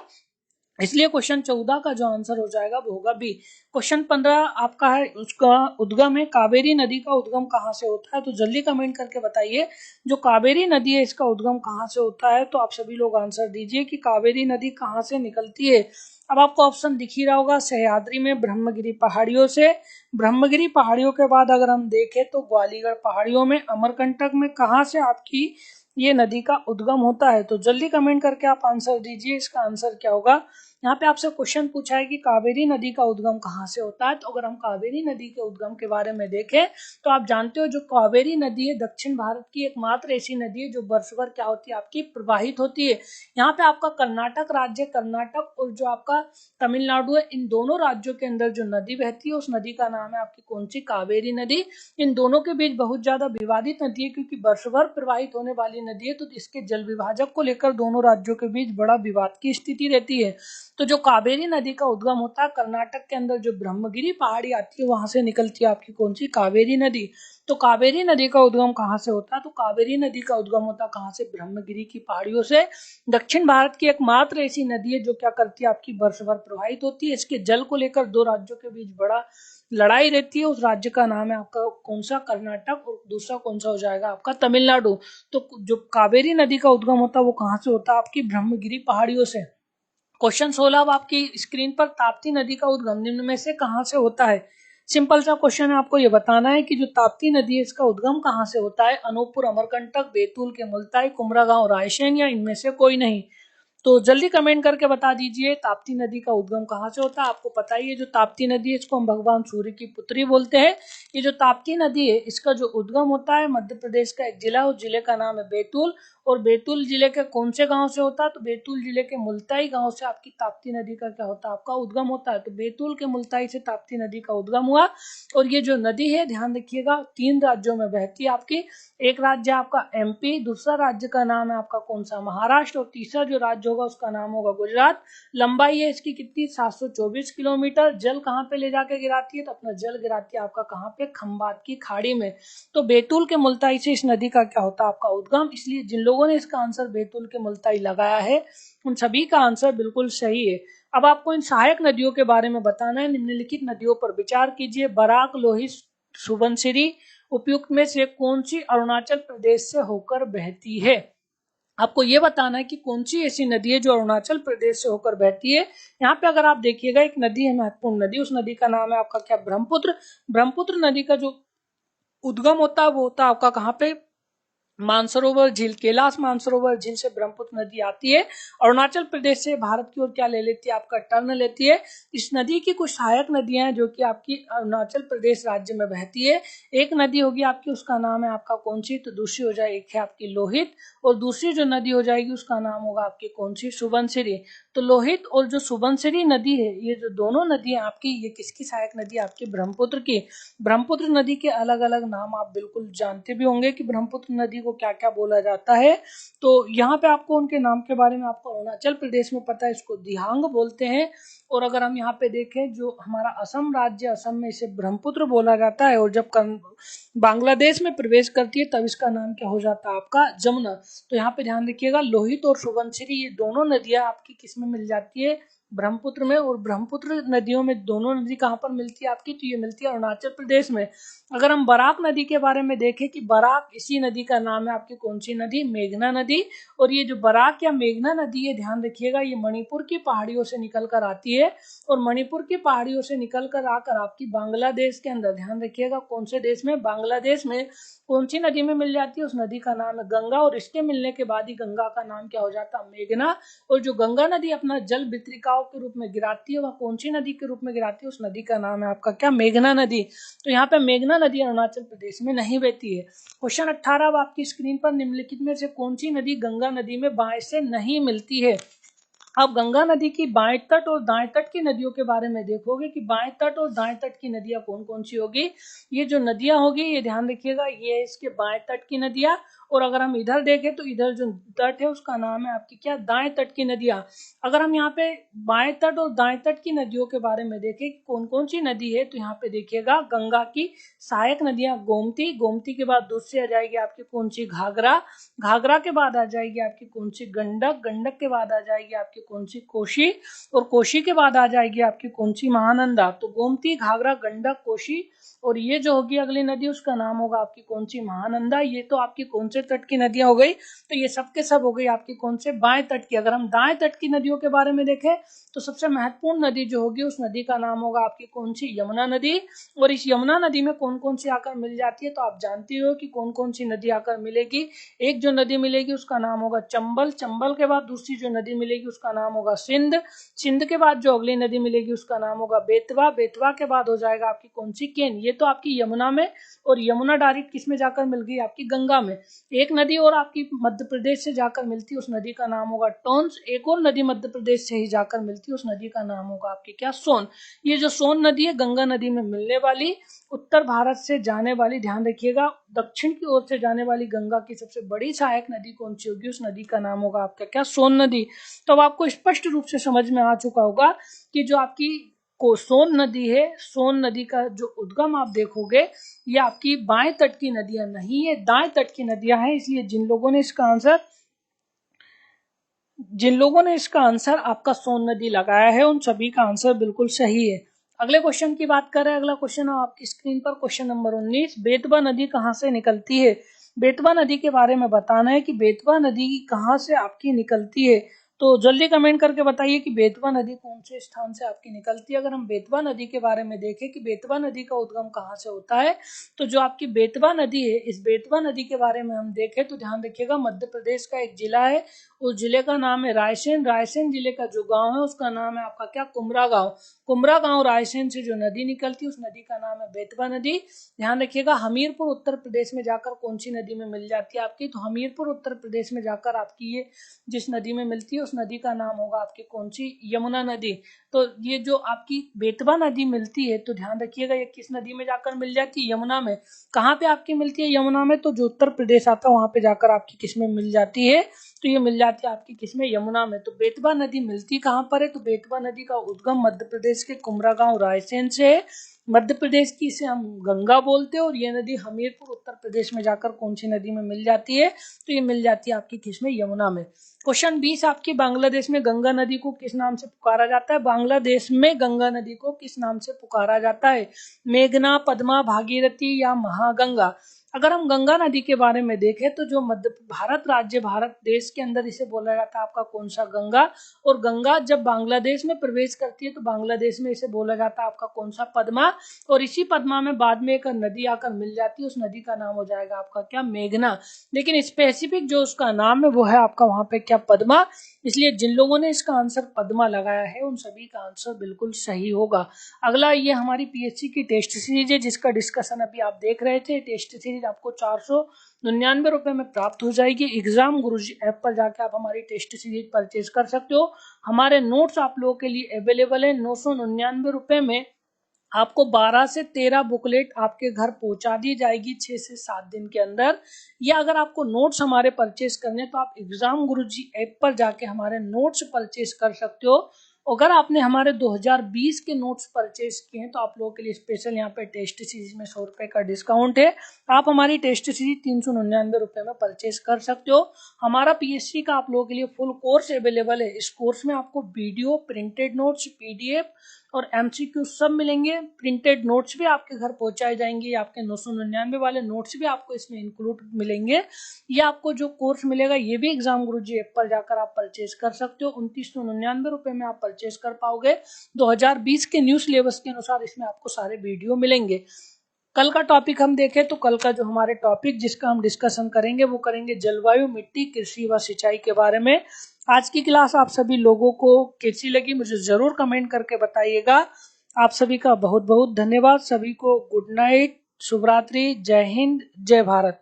इसलिए क्वेश्चन 14 का जो आंसर हो जाएगा वो होगा बी। क्वेश्चन 15 आपका है, उसका उद्गम है, कावेरी नदी का उद्गम कहाँ से होता है। तो जल्दी कमेंट करके बताइए, जो कावेरी नदी है इसका उद्गम कहाँ से होता है। तो आप सभी लोग आंसर दीजिए कि कावेरी नदी कहाँ से निकलती है। अब आपको ऑप्शन दिख ही रहा होगा, सह्याद्री में, ब्रह्मगिरी पहाड़ियों से, ब्रह्मगिरी पहाड़ियों के बाद अगर हम देखें तो ग्वालियर पहाड़ियों में, अमरकंटक में, कहाँ से आपकी ये नदी का उद्गम होता है। तो जल्दी कमेंट करके आप आंसर दीजिए, इसका आंसर क्या होगा। यहाँ पे आपसे क्वेश्चन पूछा है कि कावेरी नदी का उद्गम कहाँ से होता है। तो अगर हम कावेरी नदी के उद्गम के बारे में देखें तो आप जानते हो जो कावेरी नदी है दक्षिण भारत की एकमात्र ऐसी नदी है जो वर्ष भर क्या होती है आपकी, प्रवाहित होती है। यहाँ पे आपका कर्नाटक राज्य, कर्नाटक और जो आपका तमिलनाडु है, इन दोनों राज्यों के अंदर जो नदी बहती है उस नदी का नाम है आपकी कौन सी, कावेरी नदी। इन दोनों के बीच बहुत ज्यादा विवादित नदी है, क्योंकि वर्ष भर प्रवाहित होने वाली नदी है, तो इसके जल विभाजक को लेकर दोनों राज्यों के बीच बड़ा विवाद की स्थिति रहती है। तो जो कावेरी नदी का उद्गम होता है, कर्नाटक के अंदर जो ब्रह्मगिरी पहाड़ी आती है वहां से निकलती है आपकी कौन सी, कावेरी नदी। तो कावेरी नदी का उद्गम कहाँ से होता है। तो कावेरी नदी का उद्गम होता है कहाँ से, ब्रह्मगिरी की पहाड़ियों से। दक्षिण भारत की एकमात्र ऐसी नदी है जो क्या करती है आपकी, वर्ष भर प्रवाहित होती है। इसके जल को लेकर दो राज्यों के बीच बड़ा लड़ाई रहती है। उस राज्य का नाम है आपका कौन सा, कर्नाटक, और दूसरा कौन सा हो जाएगा आपका, तमिलनाडु। तो जो कावेरी नदी का उद्गम होता है वो कहाँ से होता है आपकी, ब्रह्मगिरी पहाड़ियों से। क्वेश्चन 16 अब आपकी स्क्रीन पर, ताप्ती नदी का उद्गम निम्न में से कहां से होता है। सिंपल सा क्वेश्चन है, आपको ये बताना है कि जो ताप्ती नदी है इसका उद्गम कहां से होता है, अनूपपुर अमरकंटक, बैतूल के मुल्ताई, कुमरागांव रायसेन, या इनमें से कोई नहीं। तो जल्दी कमेंट करके बता दीजिए ताप्ती नदी का उद्गम कहाँ से होता है। आपको पता ही है जो ताप्ती नदी है इसको हम भगवान सूर्य की पुत्री बोलते हैं। ये जो ताप्ती नदी है इसका जो उद्गम होता है मध्य प्रदेश का एक जिला, उस जिले का नाम है बैतूल, और बैतूल जिले के कौन से गांव से होता है। तो बैतूल जिले के मुल्ताई गांव से आपकी ताप्ती नदी का क्या होता है, आपका उद्गम होता है। तो बैतूल के मुल्ताई से ताप्ती नदी का उद्गम हुआ। और ये जो नदी है ध्यान रखिएगा 3 राज्यों में बहती है आपकी। एक राज्य आपका एमपी, दूसरा राज्य का नाम है आपका कौन सा, महाराष्ट्र, और तीसरा जो राज्य होगा उसका नाम होगा गुजरात। लंबाई है इसकी कितनी, 724 किलोमीटर। जल कहाँ पे ले जाके गिराती है, तो अपना जल गिराती है आपका कहाँ पे, खंबात की खाड़ी में। तो बैतूल के मुल्ताई से इस नदी का क्या होता है आपका उद्गम। इसलिए जिन लोगों ने इसका आंसर बैतूल के मुल्ताई लगाया है उन सभी का आंसर बिल्कुल सही है। अब आपको इन सहायक नदियों के बारे में बताना है। निम्नलिखित नदियों पर विचार कीजिए, बराक, लोहित, सुबनसिरी उपयुक्त में से कौन सी अरुणाचल प्रदेश से होकर बहती है। आपको ये बताना है कि कौन सी ऐसी नदी है जो अरुणाचल प्रदेश से होकर बहती है। यहाँ पे अगर आप देखिएगा एक नदी है महत्वपूर्ण नदी, उस नदी का नाम है आपका क्या, ब्रह्मपुत्र। ब्रह्मपुत्र नदी का जो उद्गम होता है वो होता है आपका कहाँ पे, मानसरोवर झील, कैलाश मानसरोवर झील से ब्रह्मपुत्र नदी आती है। अरुणाचल प्रदेश से भारत की ओर क्या ले लेती है, आपका टर्न लेती है। इस नदी की कुछ सहायक नदियां हैं जो कि आपकी अरुणाचल प्रदेश राज्य में बहती है। एक नदी होगी आपकी उसका नाम है आपका कौन सी, तो दूसरी हो जाए, एक है आपकी लोहित, और दूसरी जो नदी हो जाएगी उसका नाम होगा आपकी कौन सी, सुबनसिरी। तो लोहित और जो सुबनसिरी नदी है ये जो दोनों नदियां आपकी, ये किसकी सहायक नदी है आपकी, ब्रह्मपुत्र की। ब्रह्मपुत्र नदी के अलग अलग नाम आप बिल्कुल जानते भी होंगे कि ब्रह्मपुत्र नदी को क्या क्या बोला जाता है। तो यहाँ पे आपको उनके नाम के बारे में आपको अरुणाचल प्रदेश में पता है, इसको दिहांग बोलते हैं। और अगर हम यहाँ पे देखें, जो हमारा असम राज्य, असम में इसे ब्रह्मपुत्र बोला जाता है। और जब बांग्लादेश में प्रवेश करती है तब इसका नाम क्या हो जाता है आपका, जमुना। तो यहाँ पे ध्यान रखिएगा, लोहित और सुबनसिरी ये दोनों नदियां आपकी किस में मिल जाती है, ब्रह्मपुत्र में। और ब्रह्मपुत्र नदियों में दोनों नदी कहाँ पर मिलती है आपकी, तो ये मिलती है अरुणाचल प्रदेश में। अगर हम बराक नदी के बारे में देखें कि बराक इसी नदी का नाम है आपकी, कौन सी नदी, मेघना नदी। और ये जो बराक या मेघना नदी है, ध्यान रखिएगा, ये मणिपुर की पहाड़ियों से निकल कर आती है। और मणिपुर की पहाड़ियों से निकल कर आकर आपकी बांग्लादेश के अंदर, ध्यान रखिएगा कौन से देश में, बांग्लादेश में कौन सी नदी में मिल जाती है, उस नदी का नाम है गंगा। और इसके मिलने के बाद ही गंगा का नाम क्या हो जाता है, मेघना। और जो गंगा नदी अपना जल वितरिकाओं के रूप में गिराती है, वह कौन सी नदी के रूप में गिराती है, उस नदी का नाम है आपका क्या, मेघना नदी। तो यहाँ पे मेघना नदी अरुणाचल प्रदेश में नहीं बहती है। क्वेश्चन 18 अब आपकी स्क्रीन पर, निम्नलिखित में से कौन सी नदी गंगा नदी में बाएं से नहीं मिलती है। अब गंगा नदी की बाएं तट और दाएं तट की नदियों के बारे में देखोगे कि बाएं तट और दाएं तट की नदियां कौन कौन सी होगी। ये जो नदियां होगी, ये ध्यान रखिएगा, ये है इसके बाएं तट की नदियां। और अगर हम इधर देखें तो इधर जो तट है उसका नाम है आपकी क्या, दाएं तट की नदियां। अगर हम यहाँ पे बाएं तट और दाएं तट की नदियों के बारे में देखें कौन कौन सी नदी है, तो यहाँ पे देखिएगा गंगा की सहायक नदियां गोमती, गोमती के बाद दूसरी आ जाएगी आपकी कौन सी, घाघरा, घाघरा के बाद आ जाएगी आपकी कौन सी, गंडक, गंडक के बाद आ जाएगी आपकी कौन सी, कोशी। और कोशी के बाद आ जाएगी आपकी कौन सी, महानंदा। तो गोमती, घाघरा, गंडक, कोशी। और ये जो होगी अगली नदी, उसका नाम होगा आपकी कौन सी, महानंदा। ये तो आपकी कौन से तट की नदियां हो गई, तो ये सब के सब हो गई आपकी कौन से, बाएं तट की। अगर हम दाएं तट की नदियों के बारे में देखें तो सबसे महत्वपूर्ण नदी जो होगी, उस नदी का नाम होगा आपकी कौन सी, यमुना नदी। और इस यमुना नदी में कौन कौन सी आकर मिल जाती है, तो आप जानते हो कि कौन कौन सी नदी आकर मिलेगी। एक जो नदी मिलेगी उसका नाम होगा चंबल, चंबल के बाद दूसरी जो नदी मिलेगी उसका नाम होगा सिंध, सिंध के बाद जो अगली नदी मिलेगी उसका नाम होगा बेतवा, बेतवा के बाद हो जाएगा आपकी कौन सी, केन। ये तो आपकी यमुना में, और यमुना डायरेक्ट किस में जाकर मिल गई आपकी, गंगा में। एक नदी और आपकी मध्य प्रदेश से जाकर मिलती है, उस नदी का नाम होगा टोंस। एक और नदी मध्य प्रदेश से ही जाकर मिलती है, उस नदी का नाम होगा आपकी क्या, सोन। ये जो सोन नदी है गंगा नदी में मिलने वाली, उत्तर भारत से जाने वाली, ध्यान रखिएगा दक्षिण की ओर से जाने वाली गंगा की सबसे बड़ी सहायक नदी कौन सी होगी, उस नदी का नाम होगा आपका क्या, सोन नदी। तो अब आपको स्पष्ट रूप से समझ में आ चुका होगा कि जो आपकी सोन नदी है, सोन नदी का जो उद्गम आप देखोगे, ये आपकी बाएं तट की नदियां नहीं है, दाएं तट की नदियां हैं। इसलिए जिन लोगों ने इसका आंसर आपका सोन नदी लगाया है, उन सभी का आंसर बिल्कुल सही है। अगले क्वेश्चन की बात करें, अगला क्वेश्चन है आपकी स्क्रीन पर, क्वेश्चन नंबर 19, बेतवा नदी कहाँ से निकलती है। बेतवा नदी के बारे में बताना है कि बेतवा नदी कहाँ से आपकी निकलती है। तो जल्दी कमेंट करके बताइए कि बेतवा नदी कौन से स्थान से आपकी निकलती है। अगर हम बेतवा नदी के बारे में देखें कि बेतवा नदी का उद्गम कहाँ से होता है, तो जो आपकी बेतवा नदी है, इस बेतवा नदी के बारे में हम देखें तो ध्यान रखिएगा, मध्य प्रदेश का एक जिला है, उस जिले का नाम है रायसेन। रायसेन जिले का जो गांव है उसका नाम है आपका क्या, कुमरा गांव। कुमरा गांव रायसेन से जो नदी निकलती है, उस नदी का नाम है बेतवा नदी। ध्यान रखिएगा, हमीरपुर उत्तर प्रदेश में जाकर कौन सी नदी में मिल जाती है आपकी, तो हमीरपुर उत्तर प्रदेश में जाकर आपकी ये जिस नदी में मिलती है, उस नदी का नाम होगा आपकी कौन सी, यमुना नदी। तो ये जो आपकी बेतवा नदी मिलती है, तो ध्यान रखिएगा ये किस नदी में जाकर मिल जाती है, यमुना में। कहाँ पे आपकी मिलती है, यमुना में। तो जो उत्तर प्रदेश आता है वहां पे जाकर आपकी किस में मिल जाती है, तो ये मिल जाती है आपकी किसमें, यमुना में। तो बेतवा नदी मिलती कहाँ पर है, तो बेतवा नदी का उद्गम मध्य प्रदेश के कुमरा गांव रायसेन से है। मध्य प्रदेश की इसे हम गंगा बोलते हैं, और ये नदी हमीरपुर उत्तर प्रदेश में जाकर कौन सी नदी में मिल जाती है, तो ये मिल जाती है आपकी किसमें, यमुना में। क्वेश्चन 20 आपकी, बांग्लादेश में गंगा नदी को किस नाम से पुकारा जाता है। बांग्लादेश में गंगा नदी को किस नाम से पुकारा जाता है, मेघना, पद्मा, भागीरथी या महागंगा। अगर हम गंगा नदी के बारे में देखें तो जो मध्य भारत राज्य, भारत देश के अंदर इसे बोला जाता है आपका कौन सा, गंगा। और गंगा जब बांग्लादेश में प्रवेश करती है तो बांग्लादेश में इसे बोला जाता है आपका कौन सा, पद्मा। और इसी पद्मा में बाद में एक नदी आकर मिल जाती है, उस नदी का नाम हो जाएगा आपका क्या, मेघना। लेकिन स्पेसिफिक जो उसका नाम है वो है आपका वहां पे क्या, पद्मा। इसलिए जिन लोगों ने इसका आंसर पद्मा लगाया है उन सभी का आंसर बिल्कुल सही होगा। अगला ये हमारी पीएचसी की टेस्ट सीरीज है, जिसका डिस्कशन अभी आप देख रहे थे। टेस्ट सीरीज आपको 499 रुपए में प्राप्त हो जाएगी। एग्जाम गुरुजी ऐप पर जाकर आप हमारी टेस्ट सीरीज परचेज कर सकते हो। हमारे नोट्स आप लोगों के लिए अवेलेबल है 999 रुपए में। आपको 12 से 13 बुकलेट आपके घर पहुंचा दी जाएगी 6 से 7 दिन के अंदर। या अगर आपको नोट्स हमारे परचेज करने तो आप एग्जाम गुरुजी ऐप पर जाके हमारे नोट्स परचेज कर सकते हो। अगर आपने हमारे 2020 के नोट्स परचेज किए हैं तो आप लोगों के लिए स्पेशल यहाँ पे टेस्ट सीरीज में 100 रुपए का डिस्काउंट है। आप हमारी टेस्ट सीरीज 399 रुपए में परचेज कर सकते हो। हमारा पीएससी का आप लोगों के लिए फुल कोर्स अवेलेबल है। इस कोर्स में आपको वीडियो, प्रिंटेड नोट्स, पीडीएफ और एमसीक्यू सब मिलेंगे। प्रिंटेड नोट्स भी आपके घर पहुंचाए जाएंगे। आपके 999 वाले नोट्स भी आपको इसमें इंक्लूड मिलेंगे। ये आपको जो कोर्स मिलेगा ये भी एग्जाम गुरुजी ऐप पर जाकर आप परचेज कर सकते हो। 2999 रुपए में आप परचेज कर पाओगे। 2020 के न्यू सिलेबस के अनुसार इसमें आपको सारे वीडियो मिलेंगे। कल का टॉपिक हम देखें तो कल का जो हमारे टॉपिक जिसका हम डिस्कशन करेंगे वो करेंगे जलवायु, मिट्टी, कृषि व सिंचाई के बारे में। आज की क्लास आप सभी लोगों को कैसी लगी मुझे जरूर कमेंट करके बताइएगा। आप सभी का बहुत बहुत धन्यवाद। सभी को गुड नाइट, शुभ रात्रि, जय हिंद, जय भारत।